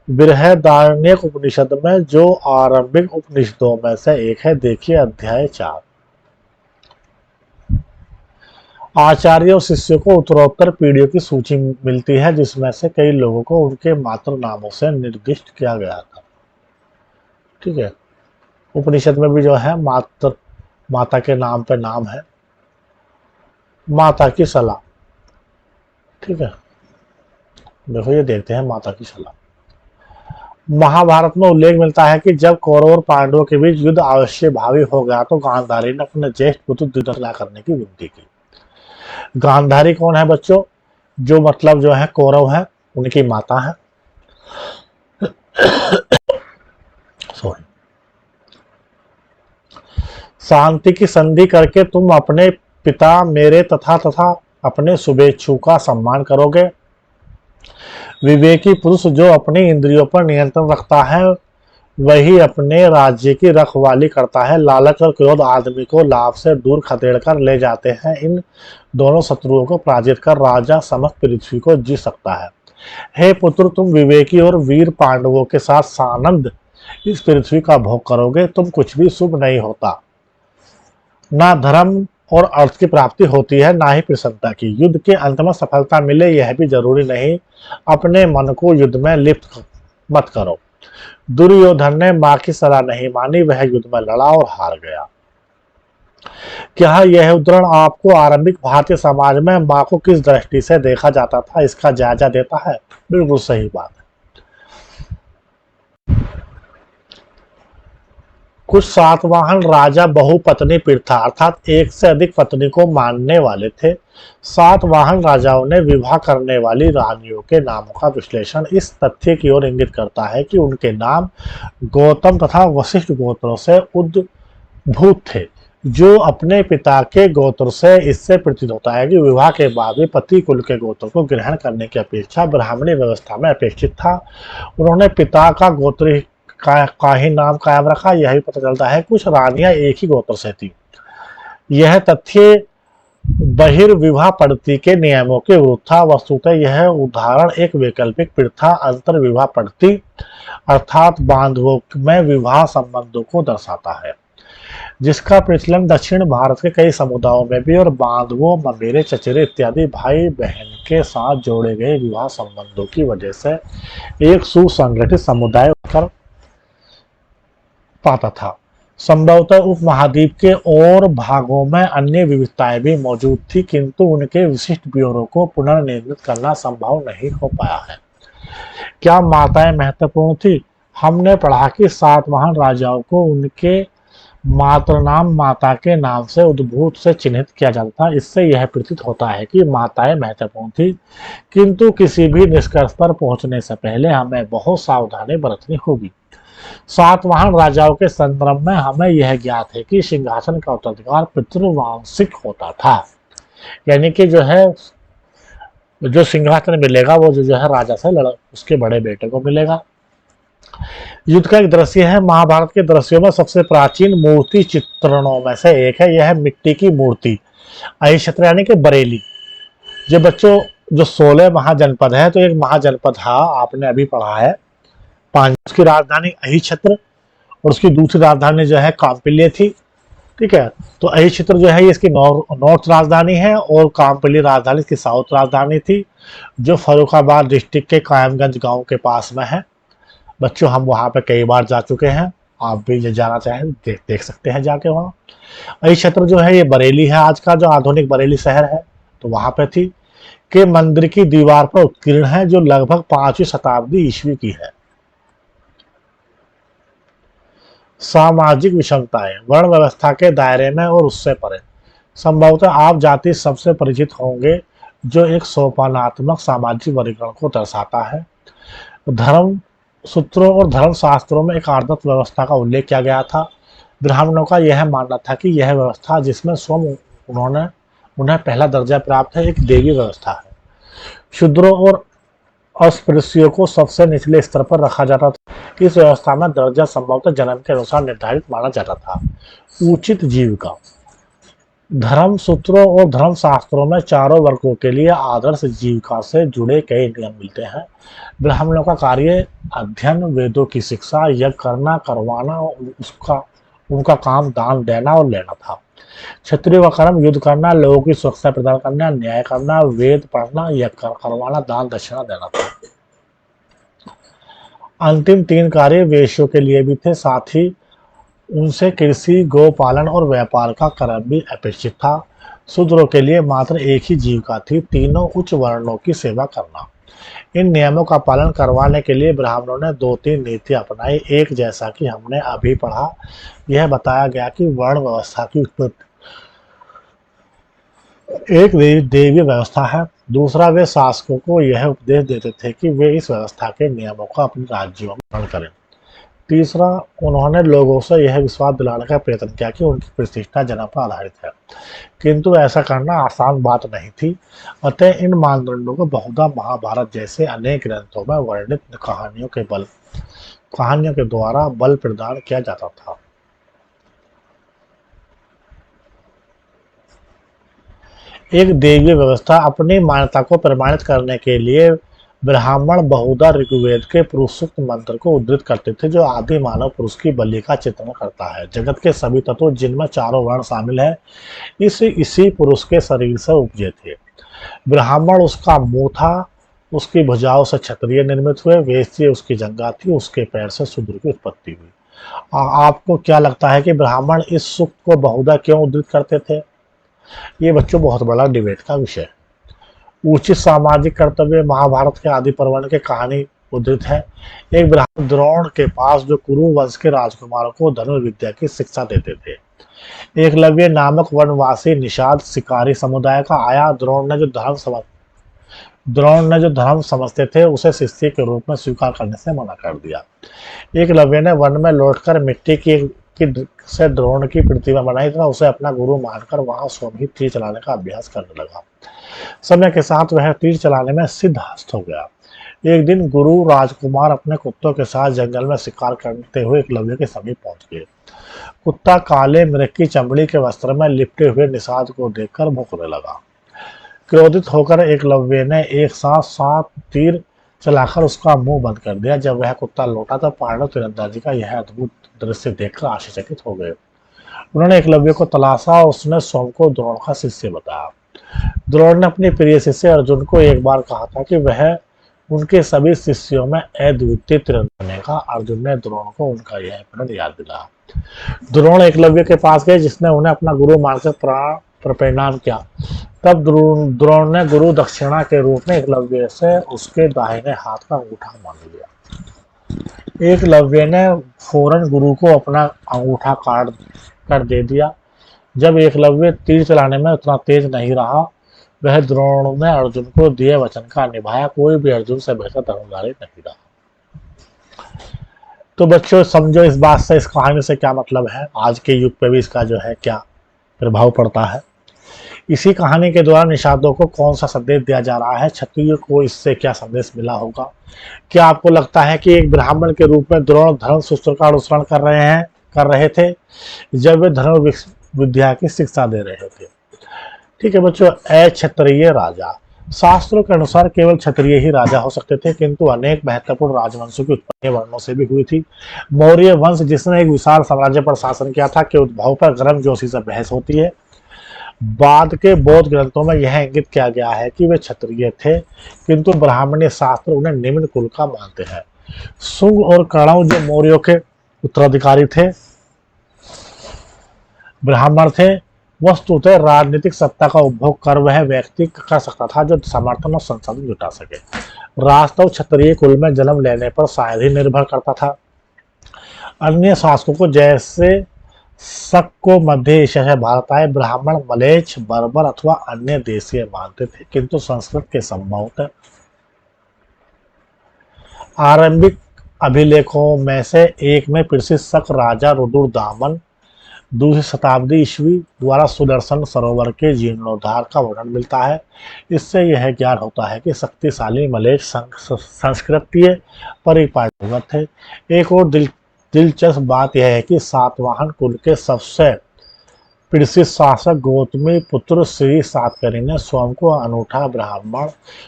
[SPEAKER 1] बृहदारण्यक उपनिषद में, जो आरंभिक उपनिषदों में से एक है, देखिए अध्याय 4। आचार्य और शिष्यों को उत्तरोत्तर पीढ़ियों की सूची मिलती है, जिसमें से कई लोगों को उनके मात्र नामों से निर्दिष्ट किया गया था। ठीक है, उपनिषद में भी जो है माता के नाम पे नाम है, माता की सलाह। ठीक है, देखो ये देखते हैं माता की सलाह। महाभारत में उल्लेख मिलता है कि जब कौरव और पांडवों के बीच युद्ध अवश्य भावी हो गया तो गांधारी ने अपने ज्येष्ठ पुत्र युद्ध करने की विनती की। गांधारी कौन है बच्चों? जो मतलब जो है कौरव है, उनकी माता है। सॉरी, शांति की संधि करके तुम अपने पिता मेरे तथा तथा अपने शुभेच्छु का सम्मान करोगे। विवेकी पुरुष जो अपनी इंद्रियों पर नियंत्रण रखता है वही अपने राज्य की रखवाली करता है। लालच और क्रोध आदमी को लाभ से दूर खदेड़ कर ले जाते हैं। इन दोनों शत्रुओं को पराजित कर राजा समस्त पृथ्वी को जीत सकता है। हे पुत्र, तुम विवेकी और वीर पांडवों के साथ सानंद इस पृथ्वी का भोग करोगे। तुम कुछ भी शुभ नहीं होता, ना धर्म और अर्थ की प्राप्ति होती है, ना ही प्रसन्नता की। युद्ध के अंत में सफलता मिले यह भी जरूरी नहीं। अपने मन को युद्ध में लिप्त मत करो। दुर्योधन ने मां की सलाह नहीं मानी, वह युद्ध में लड़ा और हार गया। क्या यह उदाहरण आपको आरंभिक भारतीय समाज में मां को किस दृष्टि से देखा जाता था इसका जायजा देता है? बिल्कुल सही बात है। कुछ सातवाहन राजा बहुपत्नी प्रथा अर्थात एक से अधिक पत्नी को मानने वाले थे। सातवाहन राजाओं ने विवाह करने वाली रानियों के नामों का विश्लेषण इस तथ्य की ओर इंगित करता है कि उनके नाम गौतम तथा वशिष्ठ गोत्रों से उद्भूत थे, जो अपने पिता के गोत्र से। इससे प्रतीत होता है कि विवाह के बाद भी पति कुल के गोत्र को ग्रहण करने की अपेक्षा ब्राह्मणी व्यवस्था में अपेक्षित था। उन्होंने पिता का गोत्र का ही नाम कायम रखा। यह भी पता चलता है कुछ रानियां एक ही गोत्र से थी। यह तथ्य बहिर्विवाह पद्धति के नियमों के विरुद्ध था। वस्तुतः यह उदाहरण एक वैकल्पिक प्रथा अंतर विवाह पद्धति अर्थात बांधवों में विवाह संबंधों को दर्शाता है, जिसका प्रचलन दक्षिण भारत के कई समुदायों में भी और बांधवों, ममेरे, चचेरे इत्यादि भाई बहन के साथ जोड़े गए विवाह संबंधों की वजह से एक सुसंगठित समुदाय कर पाता था। संभवतः उपमहाद्वीप के और भागों में अन्य विविधताएं भी मौजूद थी, किंतु उनके विशिष्ट ब्योरों को पुनर्निर्मित करना संभव नहीं हो पाया है। क्या माताएं महत्वपूर्ण थी? हमने पढ़ा कि सातवाहन राजाओं को उनके मातृनाम माता के नाम से उद्भूत से चिन्हित किया जाता था। इससे यह प्रतीत होता है कि माताएं महत्वपूर्ण थी, किंतु किसी भी निष्कर्ष पर पहुंचने से पहले हमें बहुत सावधानी बरतनी होगी। सातवाहन राजाओं के संदर्भ में हमें यह ज्ञात है कि सिंहासन का उत्तराधिकार पितृवांशिक होता था, यानी कि जो सिंहासन मिलेगा वो जो है राजा से उसके बड़े बेटे को मिलेगा। युद्ध का एक दृश्य है। महाभारत के दृश्यों में सबसे प्राचीन मूर्ति चित्रणों में से एक है। यह मिट्टी की मूर्ति अहिछत्र यानी कि बरेली। जो बच्चों जो 16 महाजनपद है, तो एक महाजनपद था, आपने अभी पढ़ा है, उसकी राजधानी अहिछत्र और उसकी दूसरी राजधानी जो है काम्पिल्य थी। ठीक है, तो अहिछत्र जो है ये इसकी नॉर्थ राजधानी है और काम्पिल्य राजधानी इसकी साउथ राजधानी थी, जो फर्रुखाबाद डिस्ट्रिक्ट के कायमगंज गांव के पास में है। बच्चों हम वहां पे कई बार जा चुके हैं, आप भी ये जाना चाहें देख सकते हैं जाके। वहाँ अहिछत्र जो है ये बरेली है, आज का जो आधुनिक बरेली शहर है, तो वहां पे थी। के मंदिर की दीवार पर उत्कीर्ण है, जो लगभग 5वीं शताब्दी ईस्वी की है। सामाजिक विषमताएं वर्ण व्यवस्था के दायरे में और उससे परे। संभवतः आप जाति सबसे परिचित होंगे, जो एक सोपानात्मक सामाजिक वर्गीकरण को दर्शाता है। धर्म सूत्रों और धर्म शास्त्रों में एक आदर्श व्यवस्था का उल्लेख किया गया था। ब्राह्मणों का यह मानना था कि यह व्यवस्था जिसमें स्वयं उन्हें पहला दर्जा प्राप्त है, एक देवी व्यवस्था है। शूद्रों और अस्पृश्यों को सबसे निचले स्तर पर रखा जाता था। इस व्यवस्था में दर्जा संभवतः जन्म के अनुसार निर्धारित माना जाता था। उचित जीविका धर्म सूत्रों और धर्म शास्त्रों में चारों वर्गों के लिए आदर्श जीविका से जुड़े कई नियम मिलते हैं। ब्राह्मणों का कार्य अध्ययन, वेदों की शिक्षा, यज्ञ करना करवाना, उनका काम दान देना और लेना था। क्षत्रियों का कर्म युद्ध करना, लोगों की सुरक्षा प्रदान करना, न्याय करना, वेद पढ़ना, यज्ञ करवाना, दान दक्षिणा देना था। अंतिम 3 कार्य वैश्यों के लिए भी थे, साथ ही उनसे कृषि, गोपालन और व्यापार का कर्म भी अपेक्षित था। शूद्रों के लिए मात्र एक ही जीविका थी, तीनों उच्च वर्णों की सेवा करना। इन नियमों का पालन करवाने के लिए ब्राह्मणों ने 2-3 नीति अपनाई। एक, जैसा कि हमने अभी पढ़ा, यह बताया गया कि वर्ण व्यवस्था की उत्पत्ति एक देवीय व्यवस्था है। दूसरा, वे शासकों को यह उपदेश देते थे कि वे इस व्यवस्था के नियमों का अपने राज्यों में पालन करें। तीसरा, उन्होंने लोगों से यह विश्वास दिलाने का प्रयत्न किया कि उनकी प्रतिष्ठा जन्म पर आधारित है, किंतु ऐसा करना आसान बात नहीं थी। अतः इन मानदंडों को बहुधा महाभारत जैसे अनेक ग्रंथों में वर्णित कहानियों के द्वारा बल प्रदान किया जाता था। एक दैवीय व्यवस्था अपनी मान्यता को प्रमाणित करने के लिए ब्राह्मण बहुधा ऋग्वेद के पुरुषोक्त मंत्र को उद्धृत करते थे, जो आदि मानव पुरुष की बलि का चित्रण करता है। जगत के सभी तत्व जिनमें चारों वर्ण शामिल है, इसी पुरुष के शरीर से उपजे थे। ब्राह्मण उसका मुंह था, उसकी भुजाओं से क्षत्रिय निर्मित हुए, वैश्य उसकी जंगा थी, उसके पैर से शूद्र की उत्पत्ति हुई। आपको क्या लगता है कि ब्राह्मण इस सूक्त को बहुधा क्यों उद्धृत करते थे? ये बच्चों बहुत बड़ा डिबेट का विषय है। उचित सामाजिक कर्तव्य महाभारत के आदि पर्व के कहानी उद्धृत है। एक ब्राह्मण द्रोण के पास, जो कुरु वंश के राजकुमारों को धनुर्विद्या की शिक्षा देते थे। एकलव्य नामक वनवासी निषाद शिकारी समुदाय का आया। द्रोण ने जो धर्म समझते थे, उसे शिष्य के रूप में स्वीकार करने से मना कर दिया। एकलव्य ने वन में लौटकर मिट्टी की से द्रोण की प्रतिमा बनाई तथा उसे अपना गुरु मानकर वहां स्वयं ही तीर चलाने का अभ्यास करने लगा। समय के साथ वह तीर चलाने में सिद्धहस्त हो गया। एक दिन गुरु राजकुमार अपने कुत्तों के साथ जंगल में शिकार करते हुए एकलव्य के समीप पहुंच गए। कुत्ता काले मृग की चमड़ी के वस्त्र में लिपटे हुए निषाद को देखकर भौंकने लगा। क्रोधित होकर एकलव्य ने एक साथ 7 तीर चलाकर उसका मुंह बंद कर दिया। जब वह कुत्ता लौटा तो पांडव तीरंदाजी का यह अद्भुत दृश्य देखकर आश्चर्यचकित हो गए। उन्होंने एकलव्य को तलाशा और उसने स्वयं को द्रोण का शिष्य बताया। द्रोण ने अपने प्रिय शिष्य अर्जुन को एक बार कहा था कि वह उनके सभी शिष्यों में अद्वितीय तीरंदाज का। अर्जुन ने द्रोण को उनका यह प्रण याद दिलाया। द्रोण एकलव्य के पास गए, जिसने उन्हें अपना गुरु मानकर प्रणाम किया। तब द्रोण ने गुरु दक्षिणा के रूप में एकलव्य से उसके दाहिने हाथ का अंगूठा मांग लिया। एकलव्य ने फौरन गुरु को अपना अंगूठा काट कर दे दिया। जब एकलव्य तीर चलाने में उतना तेज नहीं रहा, वह द्रोण ने अर्जुन को दिए वचन का निभाया। कोई भी अर्जुन से बेहतर धनुर्धारी नहीं रहा। तो बच्चों समझो इस बात से, इस कहानी से क्या मतलब है, आज के युग पे भी इसका जो है क्या प्रभाव पड़ता है। इसी कहानी के द्वारा निषादों को कौन सा संदेश दिया जा रहा है, क्षत्रिय को इससे क्या संदेश मिला होगा? क्या आपको लगता है कि एक ब्राह्मण के रूप में द्रोण धर्म सूत्र का अनुसरण कर रहे थे जब वे धर्म विद्या की शिक्षा दे रहे थे? ठीक है बच्चों, क्षत्रिय राजा। शास्त्रों के अनुसार केवल क्षत्रिय ही राजा हो सकते थे, किंतु अनेक महत्वपूर्ण राजवंशों की उत्पत्ति वर्णों से भी हुई थी। मौर्य वंश, जिसने एक विशाल साम्राज्य पर शासन किया था, के उद्भव पर गर्मजोशी से बहस होती है। बाद के बौद्ध ग्रंथों में यह इंगित किया गया है कि वे क्षत्रिय थे, किंतु ब्राह्मणीय शास्त्र उन्हें निम्न कुल का मानते हैं। शुंग और कणव, जो मौर्यों के उत्तराधिकारी थे, ब्राह्मण थे। वस्तुतः राजनीतिक सत्ता का उपभोग कर वह व्यक्ति कर सकता था जो समर्थन और संसाधन जुटा सके। राजतव क्षत्रिय कुल में जन्म लेने पर शायद ही निर्भर करता था। अन्य शासकों को, जैसे शक को मध्य एशिया से भारत आए ब्राह्मण मलेच्छ, बर्बर अथवा अन्य देशीय मानते थे, किंतु संस्कृत के संभवतः आरंभिक अभिलेखों में से एक में प्रसिद्ध शक राजा रुद्रदामन 2वीं शताब्दी ईस्वी द्वारा सुदर्शन सरोवर के जीर्णोद्धार का वर्णन मिलता है। इससे यह ज्ञान होता है कि शक्तिशाली मलेच्छ संस्कृतीय परिपाटी थे। एक और दिलचस्प बात यह है कि सातवाहन कुल के सबसे प्रसिद्ध शासक गौतमी पुत्र श्री सातकर्णी ने स्वयं को अनूठा ब्राह्मण,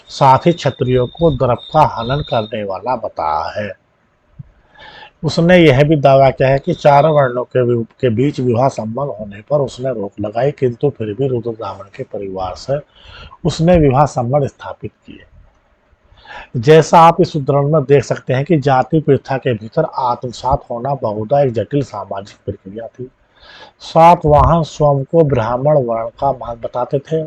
[SPEAKER 1] साथ ही क्षत्रियों को दर्प का हनन करने वाला बताया है। उसने यह भी दावा किया है कि चारों वर्णों के बीच विवाह संभव होने पर उसने रोक लगाई, किंतु फिर भी रुद्रदामन के परिवार से उसने विवाह संबंध स्थापित किए। जैसा आप इस उदाहरण में देख सकते हैं कि जाति प्रथा के भीतर आत्मसात होना बहुधा एक जटिल सामाजिक प्रक्रिया थी। सातवाहन स्वयं को ब्राह्मण वर्ण का मान बताते थे,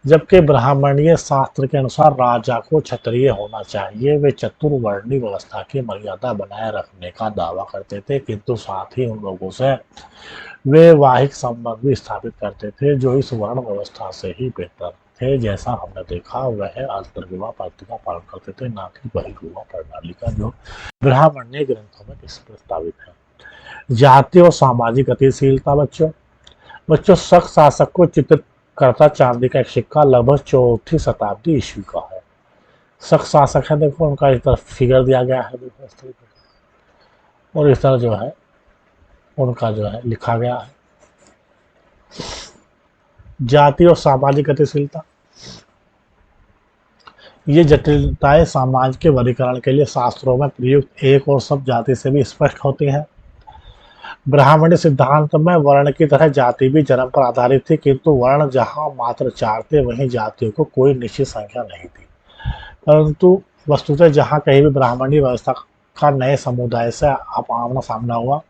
[SPEAKER 1] जबकि ब्राह्मणीय शास्त्र के अनुसार राजा को क्षत्रिय होना चाहिए। वे चतुर्वर्णी व्यवस्था की मर्यादा बनाए रखने का दावा करते थे, किंतु साथ ही उन लोगों से वे वैवाहिक संबंध भी स्थापित करते थे जो इस वर्ण व्यवस्था से ही बेहतर थे। जैसा हमने देखा वह अंतर्विवाह पद्धति का पालन करते थे, ना कि बहिर्विवाह प्रणाली का, जो ब्राह्मणीय ग्रंथों में प्रस्तावित है। जाति और सामाजिक गतिशीलता। बच्चों बच्चों शक शासक को चित्रित करता चांदी का एक सिक्का लगभग 4वीं शताब्दी ईस्वी का है। शक शासक है, देखो उनका इस तरफ फिगर दिया गया है, देखो इस तरीके से, और इस तरह जो है उनका जो है लिखा गया है। जाति और सामाजिक गतिशीलता। ये जटिलताएं समाज के वर्गीकरण के लिए शास्त्रों में प्रयुक्त एक और शब्द जाति से भी स्पष्ट होती है। ब्राह्मणी सिद्धांत में वर्ण की तरह जाति भी जन्म पर आधारित थी, किंतु वर्ण जहां मात्र 4 थे वहीं जातियों को कोई निश्चित संख्या नहीं थी। परंतु वस्तुतः जहां कहीं भी ब्राह्मणी व्यवस्था का नए समुदाय से आमना सामना हुआ,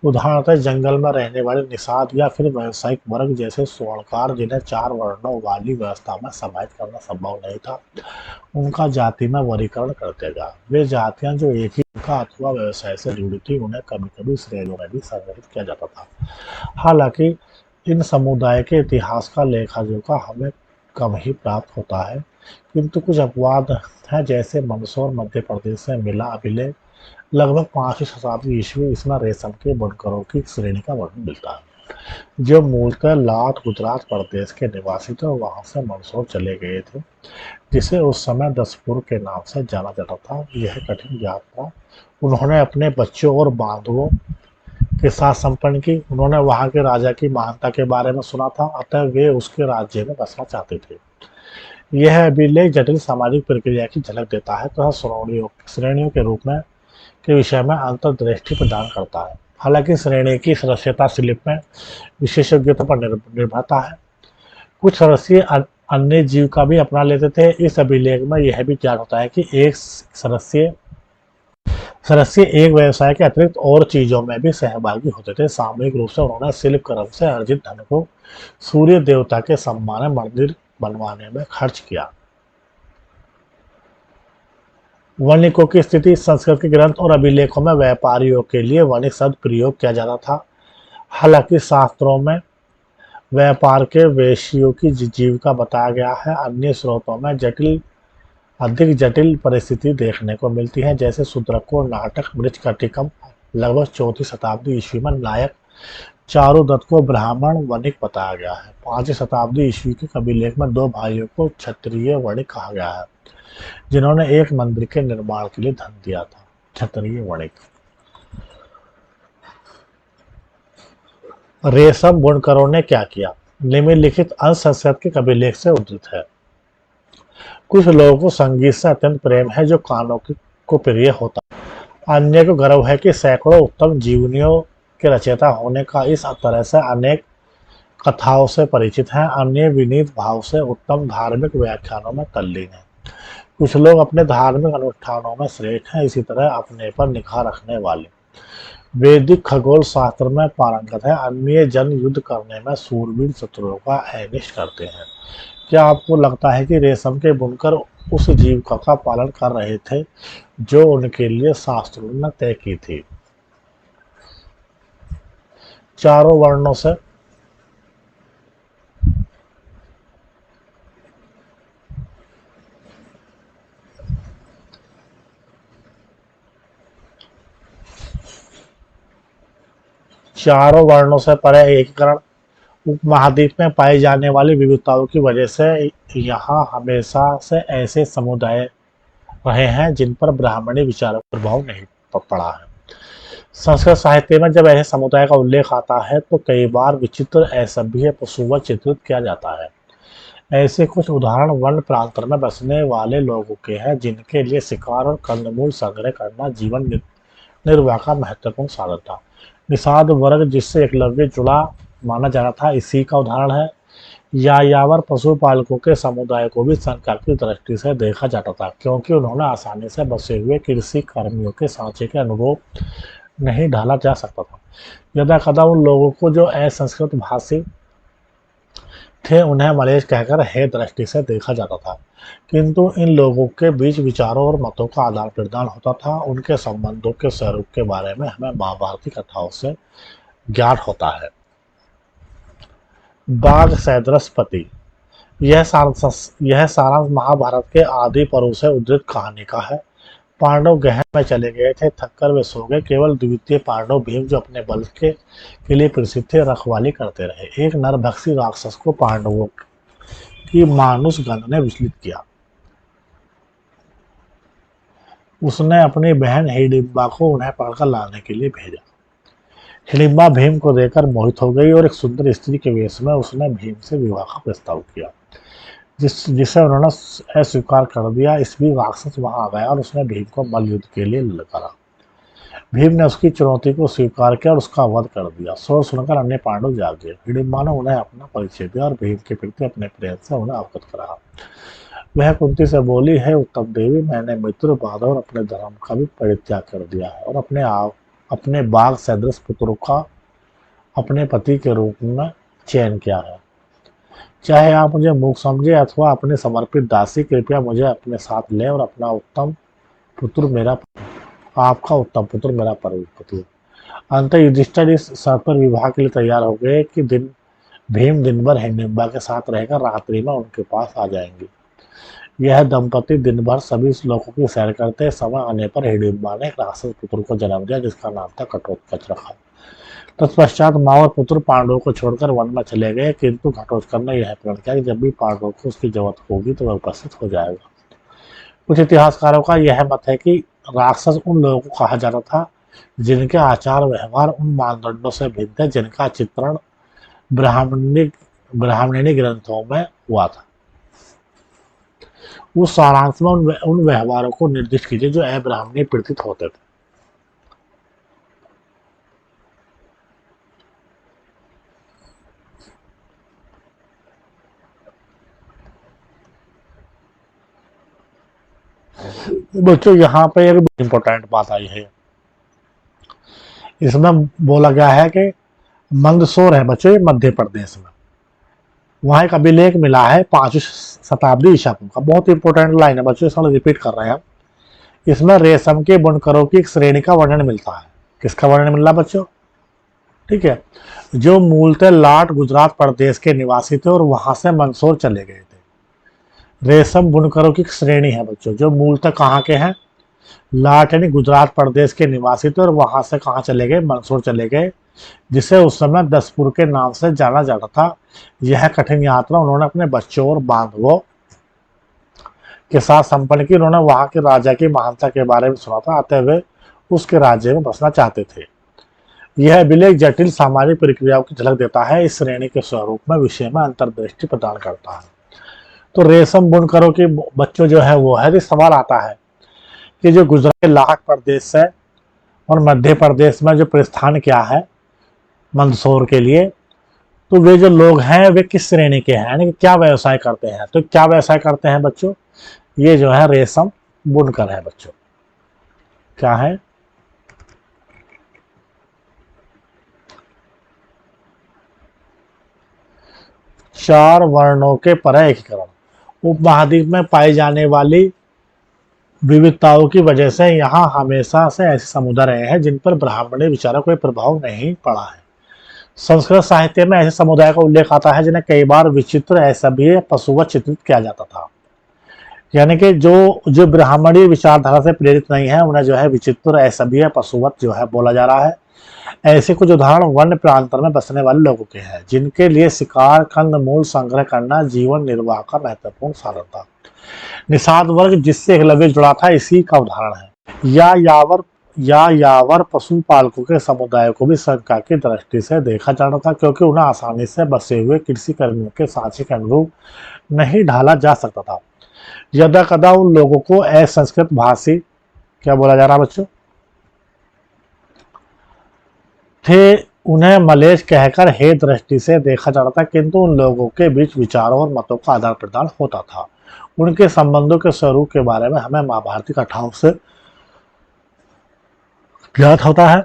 [SPEAKER 1] उदाहरणतः जंगल में रहने वाले निषाद या फिर व्यावसायिक वर्ग जैसे स्वर्णकार, जिन्हें 4 वर्णों वाली व्यवस्था में समाहित करना संभव नहीं था, उनका जाति में वर्गीकरण करते गया। वे जातियां जो एक ही का अथवा व्यवसाय से जुड़ी थी, उन्हें कभी कभी श्रेणियों में भी संगठित किया जाता था। हालांकि इन समुदाय के इतिहास का लेखा जोखा हमें कम ही प्राप्त होता है, किंतु कुछ अपवाद हैं, जैसे मंदसौर मध्य प्रदेश से मिला अभिलेख लगभग 5वीं शताब्दी ईस्वी, इसमें रेशम के बुनकरों की श्रेणी का वर्णन मिलता है, जो मूलतः लाट गुजरात प्रदेश के निवासी थे और वहां से मंदसौर चले गए थे, जिसे उस समय दसपुर के नाम से जाना जाता था। यह कठिन यात्रा उन्होंने अपने बच्चों और बांधवों के साथ संपन्न की। उन्होंने वहां के राजा की महानता के बारे में सुना था, अतः वे उसके राज्य में बसना चाहते थे। यह अभिलेख जटिल सामाजिक प्रक्रिया की झलक देता है तथा श्रेणियों के रूप में के विषय में अंतर्दृष्टि प्रदान करता है। हालांकि श्रेणी की सदस्यता स्लिप में विशेषज्ञता पर निर्भरता है। कुछ सदस्य अन्य जीव का भी अपना लेते थे। इस अभिलेख में यह भी ज्ञात होता है कि एक सदस्य एक व्यवसाय के अतिरिक्त और चीजों में भी सहभागी होते थे। सामूहिक रूप से उन्होंने शिल्प कर्म से अर्जित धन को सूर्य देवता के सम्मान में मंदिर बनवाने में खर्च किया। वणिकों की स्थिति। संस्कृत के ग्रंथ और अभिलेखों में व्यापारियों के लिए वणिक शब्द प्रयोग किया जाता था। हालांकि शास्त्रों में व्यापार के वेश्यों की जीविका बताया गया है। अन्य स्रोतों में अधिक जटिल परिस्थिति देखने को मिलती है, जैसे शूद्रकों नाटक मृच्छकटिकम लगभग 4वीं शताब्दी ईस्वी में नायक चारुदत्त को ब्राह्मण वणिक बताया गया है। 5वीं शताब्दी ईस्वी के अभिलेख में 2 भाइयों को क्षत्रिय वणिक कहा गया है, जिन्होंने एक मंदिर के निर्माण के लिए धन दिया था। क्षत्रिय वणिक। रेशम बुनकरों ने क्या किया। निम्नलिखित अंश संस्कृत के अभिलेख से उद्धृत है। कुछ लोगों को संगीत से अत्यंत प्रेम है, जो कानों को प्रिय होता है। अन्य को गर्व है कि सैकड़ों उत्तम जीवनियों के रचयिता होने का। इस तरह से अनेक कथाओं से परिचित हैं। अन्य विनीत भाव से उत्तम धार्मिक व्याख्यानों में तल्लीन है। कुछ लोग अपने धार्मिक अनुष्ठानों में श्रेष्ठ हैं। इसी तरह अपने पर निगाह रखने वाले वैदिक खगोल शास्त्र में पारंगत है। अन्य जन युद्ध करने में सूरवीर शत्रुओं का अनिष्ट करते हैं। क्या आपको लगता है कि रेशम के बुनकर उस जीविका का पालन कर रहे थे जो उनके लिए शास्त्रों ने तय की थी? चारों वर्णों से परे एकीकरण। उपमहाद्वीप में पाई जाने वाली विविधताओं की वजह से यहाँ हमेशा से ऐसे समुदाय रहे हैं जिन पर ब्राह्मणी विचारों का प्रभाव नहीं पड़ा है। संस्कृत साहित्य में जब ऐसे समुदाय का उल्लेख आता है तो कई बार विचित्र असभ्य पशुवत चित्रित किया जाता है। ऐसे कुछ उदाहरण वन प्रांत में बसने वाले लोगों के हैं, जिनके लिए शिकार और कंदमूल संग्रह करना जीवन निर्वाह का महत्वपूर्ण साधन था। निषाद वर्ग, जिससे एकलव्य जुड़ा माना जाना था, इसी का उदाहरण है। यायावर पशुपालकों के समुदाय को भी संकर की दृष्टि से देखा जाता था, क्योंकि उन्होंने आसानी से बसे हुए कृषि कर्मियों के सांचे के अनुरूप नहीं ढाला जा सकता था। यदा कदा उन लोगों को जो असंस्कृत भाषी थे उन्हें मलेच्छ कहकर हे दृष्टि से देखा जाता था, किंतु इन लोगों के बीच विचारों और मतों का आदान प्रदान होता था। उनके संबंधों के स्वरूप के बारे में हमें महाभारती कथाओं से ज्ञात होता है। बाघ सैद्रसपति। यह सारांश महाभारत के आदि पर्व से उद्धृत कहानी का है। पांडव गहन में चले गए थे, थककर वे सो गए। केवल द्वितीय पांडव भीम, जो अपने बल के लिए प्रसिद्ध थे, रखवाली करते रहे। एक नरभक्षी राक्षस को पांडवों की मानुष गण ने विचलित किया। उसने अपनी बहन हिडिंबा को उन्हें पकड़कर लाने के लिए भेजा। हिडिंबा भीम को देखकर मोहित हो गई और एक सुंदर स्त्री के वेश में उसने भीम से विवाह का प्रस्ताव किया, जिसे उन्होंने अस्वीकार कर दिया। इस बीच राक्षस वहां आ गया और उसने भीम को मल्लयुद्ध के लिए ललकारा। भीम ने उसकी चुनौती को स्वीकार किया और उसका वध कर दिया। शोर सुनकर अन्य पांडव जाग गए। हिडिंबा ने उन्हें अपना परिचय दिया और भीम के प्रति अपने प्रेम से उन्हें अवगत कराया। वह कुंती से बोली, है उत्तम देवी, मैंने मित्र बाधा और अपने धर्म का भी परित्याग कर दिया है और अपने बाघ सदृश पुत्र का अपने पति के रूप में चयन किया है। चाहे आप मुझे मूर्ख समझे अथवा अपने समर्पित दासी, कृपया मुझे अपने साथ ले और आपका उत्तम पुत्र मेरा पति हो। अंत युधिष्ठिर इस शर्त पर विवाह के लिए तैयार हो गए कि भीम दिन भर हिडिंबा के साथ रहकर रात्रि में उनके पास आ जाएंगे। यह दंपति दिन भर सभी श्लोकों की सैर करते। समय आने पर हिडिंबा ने एक राक्षस पुत्र को जन्म दिया, जिसका नाम था घटोत्कच रखा। तत्पश्चात माँ और पुत्र पांडवों को छोड़कर वन में चले गए, किंतु घटोत्कच ने यह प्रण किया कि जब भी पांडवों को उसकी जरूरत होगी तो वह उपस्थित हो जाएगा। कुछ इतिहासकारों का यह मत है कि राक्षस उन लोगों को कहा जाता था जिनके आचार व्यवहार उन मानदंडों से भिन्न थे जिनका चित्रण ब्राह्मणी ग्रंथों में हुआ था। उस सारांश में उन व्यवहारों को निर्दिष्ट कीजिए जो अब्राह्मणी प्रतीत होते थे। बच्चों यहाँ पे एक इम्पोर्टेंट बात आई है। इसमें बोला गया है कि मंदसौर है बच्चों, ये मध्य प्रदेश में, वहां एक अभिलेख मिला है 5वीं शताब्दी ईसा पूर्व का। बहुत इंपॉर्टेंट लाइन है बच्चों, इसमें रिपीट कर रहे हैं हम। इसमें रेशम के बुनकरों की एक श्रेणी का वर्णन मिलता है। किसका वर्णन मिल रहा बच्चों? ठीक है, जो मूलतः लाट गुजरात प्रदेश के निवासी थे और वहां से मंदसौर चले गए थे। रेशम बुनकरों की श्रेणी है बच्चों, जो मूलतः कहाँ के हैं? लाट यानी गुजरात प्रदेश के निवासी थे और वहां से कहाँ चले गए? मंदसौर चले गए, जिसे उस समय दसपुर के नाम से जाना जाता था। यह कठिन यात्रा उन्होंने अपने बच्चों और बांधवों के साथ संपन्न की। उन्होंने वहां के राजा की महानता के बारे में सुना था, अतः वे उसके राज्य में बसना चाहते थे। यह अभिलेख जटिल सामाजिक प्रक्रियाओं की झलक देता है। इस श्रेणी के स्वरूप में विषय में अंतर्दृष्टि प्रदान करता है। तो रेशम बुनकरों के बच्चों जो है वो है, सवाल आता है कि जो गुजरात लाट प्रदेश है और मध्य प्रदेश में जो प्रस्थान क्या है मंदसौर के लिए, तो वे जो लोग हैं वे किस श्रेणी के हैं, यानी कि क्या व्यवसाय करते हैं? तो क्या व्यवसाय करते हैं बच्चों? ये जो है रेशम बुनकर है बच्चों। क्या है? चार वर्णों के परे एकीकरण। उपमहाद्वीप में पाई जाने वाली विविधताओं की वजह से यहाँ हमेशा से ऐसे समुदाय रहे हैं जिन पर ब्राह्मणी विचारों का कोई प्रभाव नहीं पड़ा है। संस्कृत साहित्य में ऐसे समुदाय का उल्लेख आता है जिन्हें कई बार विचित्र असभ्य पशुवत चित्रित किया जाता था। यानी कि जो ब्राह्मणी विचारधारा से प्रेरित नहीं है उन्हें जो है विचित्र असभ्य पशुवत जो है बोला जा रहा है। ऐसे कुछ उदाहरण वन्य प्रांतर में बसने वाले लोगों के हैं जिनके लिए शिकार, कंदमूल संग्रह करना जीवन निर्वाह का महत्वपूर्ण साधन था। निषाद वर्ग जिससे एकलव्य जुड़ा था इसी का उदाहरण है। यावर पशुपालकों के समुदाय को भी शंका की दृष्टि से देखा जाता था, क्योंकि उन्हें आसानी से बसे हुए कृषि कर्मियों के सांचे के अनुरूप नहीं ढाला जा सकता था। यदा कदा उन लोगों को असंस्कृत भाषी क्या बोला जा रहा बच्चों थे, उन्हें मलेच्छ कहकर हे दृष्टि से देखा जाता था, किंतु उन लोगों के बीच विचारों और मतों का आदान प्रदान होता था। उनके संबंधों के स्वरूप के बारे में हमें महाभारती कथाओं से ज्ञात होता है।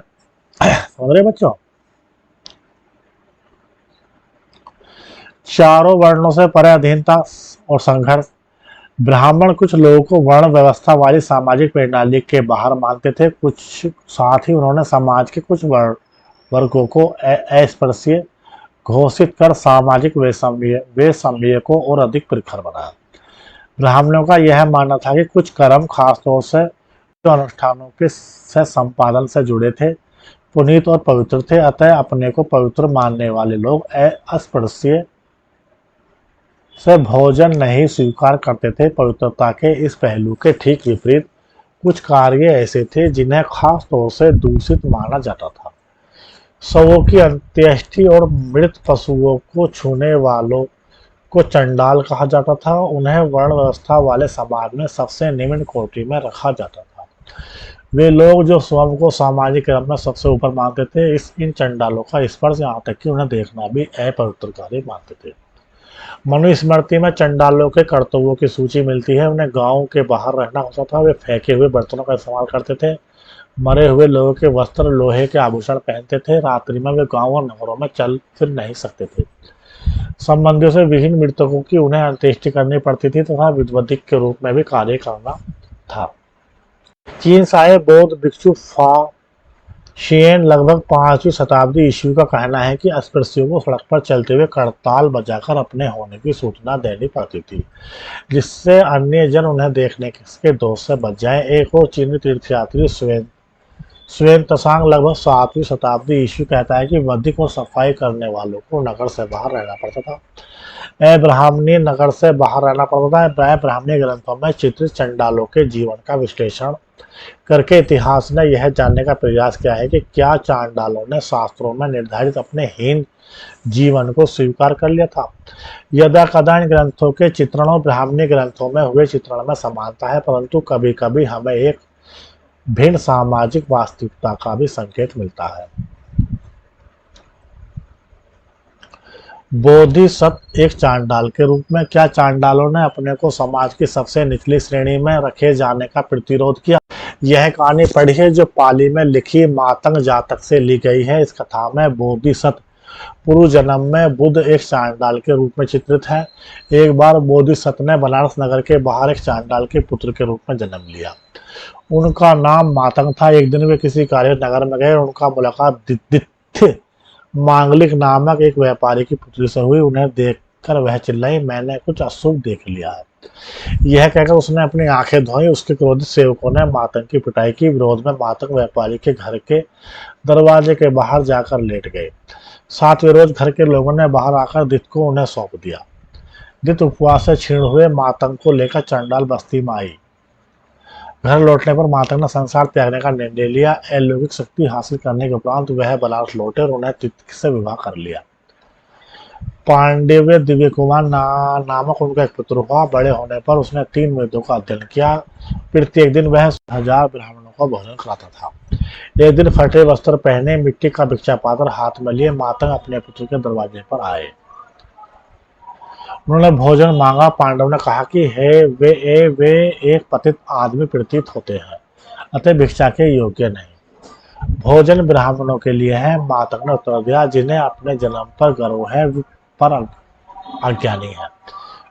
[SPEAKER 1] समझ रहे बच्चों? चारों वर्णों से परे अधीनता और संघर्ष। ब्राह्मण कुछ लोगों को वर्ण व्यवस्था वाली सामाजिक प्रणाली के बाहर मानते थे। कुछ साथ ही उन्होंने समाज के कुछ वर्गों को अस्पृश्य घोषित कर सामाजिक वैषम्य को और अधिक प्रखर बनाया। ब्राह्मणों का यह मानना था कि कुछ कर्म खासतौर से जो अनुष्ठानों के से संपादन से जुड़े थे, पुनीत और पवित्र थे, अतः अपने को पवित्र मानने वाले लोग अस्पृश्य से भोजन नहीं स्वीकार करते थे। पवित्रता के इस पहलू के ठीक विपरीत कुछ कार्य ऐसे थे जिन्हें खास तौर से दूषित माना जाता था। शवों की अंत्येष्टि और मृत पशुओं को छूने वालों को चंडाल कहा जाता था। उन्हें वर्ण व्यवस्था वाले समाज में सबसे निम्न कोटि में रखा जाता था। वे लोग जो स्वयं को सामाजिक क्रम में सबसे ऊपर मानते थे, इन चंडालों का स्पर्श यहाँ तक कि उन्हें देखना भी अपवित्र कार्य मानते थे। मनुस्मृति में चंडालों के कर्तव्यों की सूची मिलती है। उन्हें गांव के बाहर रहना होता था। वे फेंके हुए बर्तनों का इस्तेमाल करते थे। मरे हुए लोगों के वस्त्र, लोहे के आभूषण पहनते थे। रात्रि में वे गांव और नगरों में चल फिर नहीं सकते थे। संबंधियों से विभिन्न मृतकों की उन्हें अंत्येष्टि करनी पड़ती थी तथा विधिक के रूप में भी कार्य करना था। चीन से आए बौद्ध भिक्षु फा शियन लगभग 5वीं शताब्दी ईस्वी का कहना है कि अस्पृश्यों को सड़क पर चलते हुए करताल बजाकर अपने होने की सूचना देनी पड़ती थी, जिससे अन्य जन उन्हें देखने के दोष से बच जाएं। एक और चीनी तीर्थयात्री स्वेन तसांग लगभग 7वीं शताब्दी ईस्वी कहता है कि वधिक और सफाई करने वालों को नगर से बाहर रहना पड़ता था। अब्राह्मणी नगर से बाहर रहना पड़ता था। ब्राह्मणी ग्रंथों में चित्रित चंडालों के जीवन का विश्लेषण करके इतिहास ने यह जानने का प्रयास किया है कि क्या चांडालों ने शास्त्रों में निर्धारित अपने हीन जीवन को स्वीकार कर लिया था। यदा कदा इन ग्रंथों के चित्रणों ब्राह्मणी ग्रंथों में हुए चित्रण में समानता है, परंतु कभी कभी हमें एक भिन्न सामाजिक वास्तविकता का भी संकेत मिलता है। बोधिसत्व एक चांडाल के रूप में। क्या चांडालों ने अपने को समाज की सबसे निचली श्रेणी में रखे जाने का प्रतिरोध किया? यह कहानी पढ़िए जो पाली में लिखी मातंग जातक से ली गई है। इस कथा में बोधिसत्व पूर्व जन्म में बुद्ध एक चांडाल के रूप में चित्रित है। एक बार बोधिसत्व ने बनारस नगर के बाहर एक चांडाल के पुत्र के रूप में जन्म लिया। उनका नाम मातंग था। एक दिन वे किसी कार्य नगर में गए। उनका मुलाकात दित्य मांगलिक नामक एक व्यापारी की पुत्री से हुई। उन्हें देखकर वह चिल्लाई, मैंने कुछ अशुभ देख लिया है। यह कहकर उसने अपनी आंखें धोई। उसके क्रोधित सेवकों ने मातंग की पिटाई की। विरोध में मातंग व्यापारी के घर के दरवाजे के बाहर जाकर लेट गए। 7वें रोज घर के लोगों ने बाहर आकर दित को उन्हें सौंप दिया। दित उपवास से क्षीण हुए मातंग को लेकर चंडाल बस्ती में आई। घर लौटने पर मातंग ने संसार त्यागने का निर्णय लिया। अलौकिक शक्ति हासिल करने के उपरांत वह बनारस लौटे और उन्हें दित से विवाह कर लिया। पांडव दिव्य कुमार नामक उनका एक पुत्र हुआ। बड़े होने पर उसने 3 वेदों का अध्ययन किया। प्रत्येक दिन वह 1000 ब्राह्मणों का भोजन कराता था। एक दिन फटे वस्त्र पहने, मिट्टी का भिक्षा पात्र हाथ में लिए मातंग अपने पुत्र के दरवाजे पर आए। उन्होंने भोजन मांगा। पांडव ने कहा कि वे एक पतित आदमी प्रतीत होते हैं, अतः भिक्षा के योग्य नहीं। भोजन ब्राह्मणों के लिए है। मातंग ने उत्तर दिया, जिन्हें अपने जन्म पर गर्व है पर अज्ञानी है,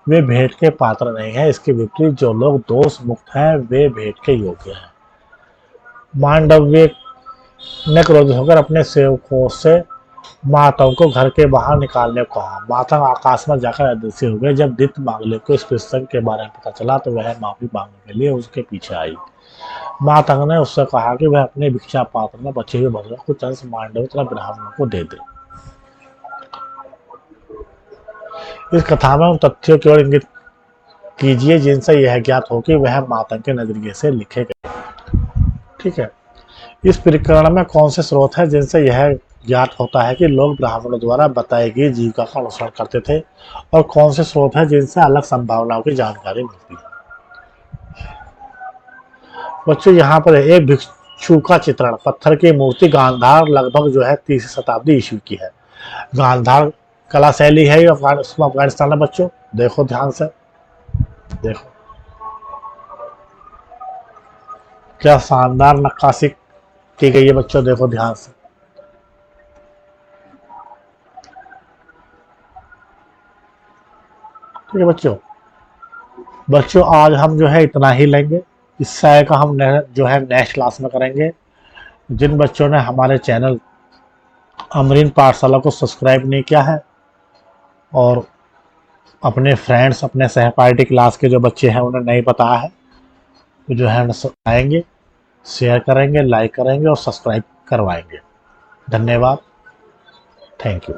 [SPEAKER 1] वे भेंट के पात्र नहीं है। इसके विपरीत जो लोग दोष मुक्त हैं वे भेंट के योग्य हैं। मांडव्य ने क्रोधित होकर अपने सेवकों से मातंग को घर के बाहर निकालने को कहा। मातंग आकाश में जाकर अदृश्य हो गए। जब दित मांगलिक को इस प्रसंग के बारे में पता चला तो वह माफी मांगने के लिए उसके पीछे आई। मातंग ने उससे कहा कि वह अपने भिक्षा पात्र में बचे हुए भोजन कुछ अंश मांडव तथा ब्राह्मणों को दे दे। इस कथा में उन तथ्यों की ओर इंगित कीजिए जिनसे यह ज्ञात हो कि वह मातंग के नजरिए से लिखे गए। ठीक है, इस प्रकरण में कौन से स्रोत है जिनसे यह ज्ञात होता है कि लोग ब्राह्मणों द्वारा बताई गई जीविका का अनुसरण करते थे, और कौन से स्रोत है जिनसे अलग संभावनाओं की जानकारी मिलती है? बच्चों यहाँ पर एक भिक्षु का चित्रण, पत्थर की मूर्ति, गांधार, लगभग जो है 3वीं शताब्दी ईस्वी की है। गांधार कला शैली है अफगानिस्तान में। बच्चों देखो ध्यान से, देखो क्या शानदार नक्काशी की गई है। बच्चों देखो ध्यान से। ठीक है बच्चों आज हम जो है इतना ही लेंगे। इस सय का हम जो है नेक्स्ट क्लास में करेंगे। जिन बच्चों ने हमारे चैनल अमरीन पाठशाला को सब्सक्राइब नहीं किया है और अपने फ्रेंड्स, अपने सहपाठी क्लास के जो बच्चे हैं उन्हें नहीं पता है, तो जो है आएंगे, शेयर करेंगे, लाइक करेंगे और सब्सक्राइब करवाएंगे। धन्यवाद। Thank you.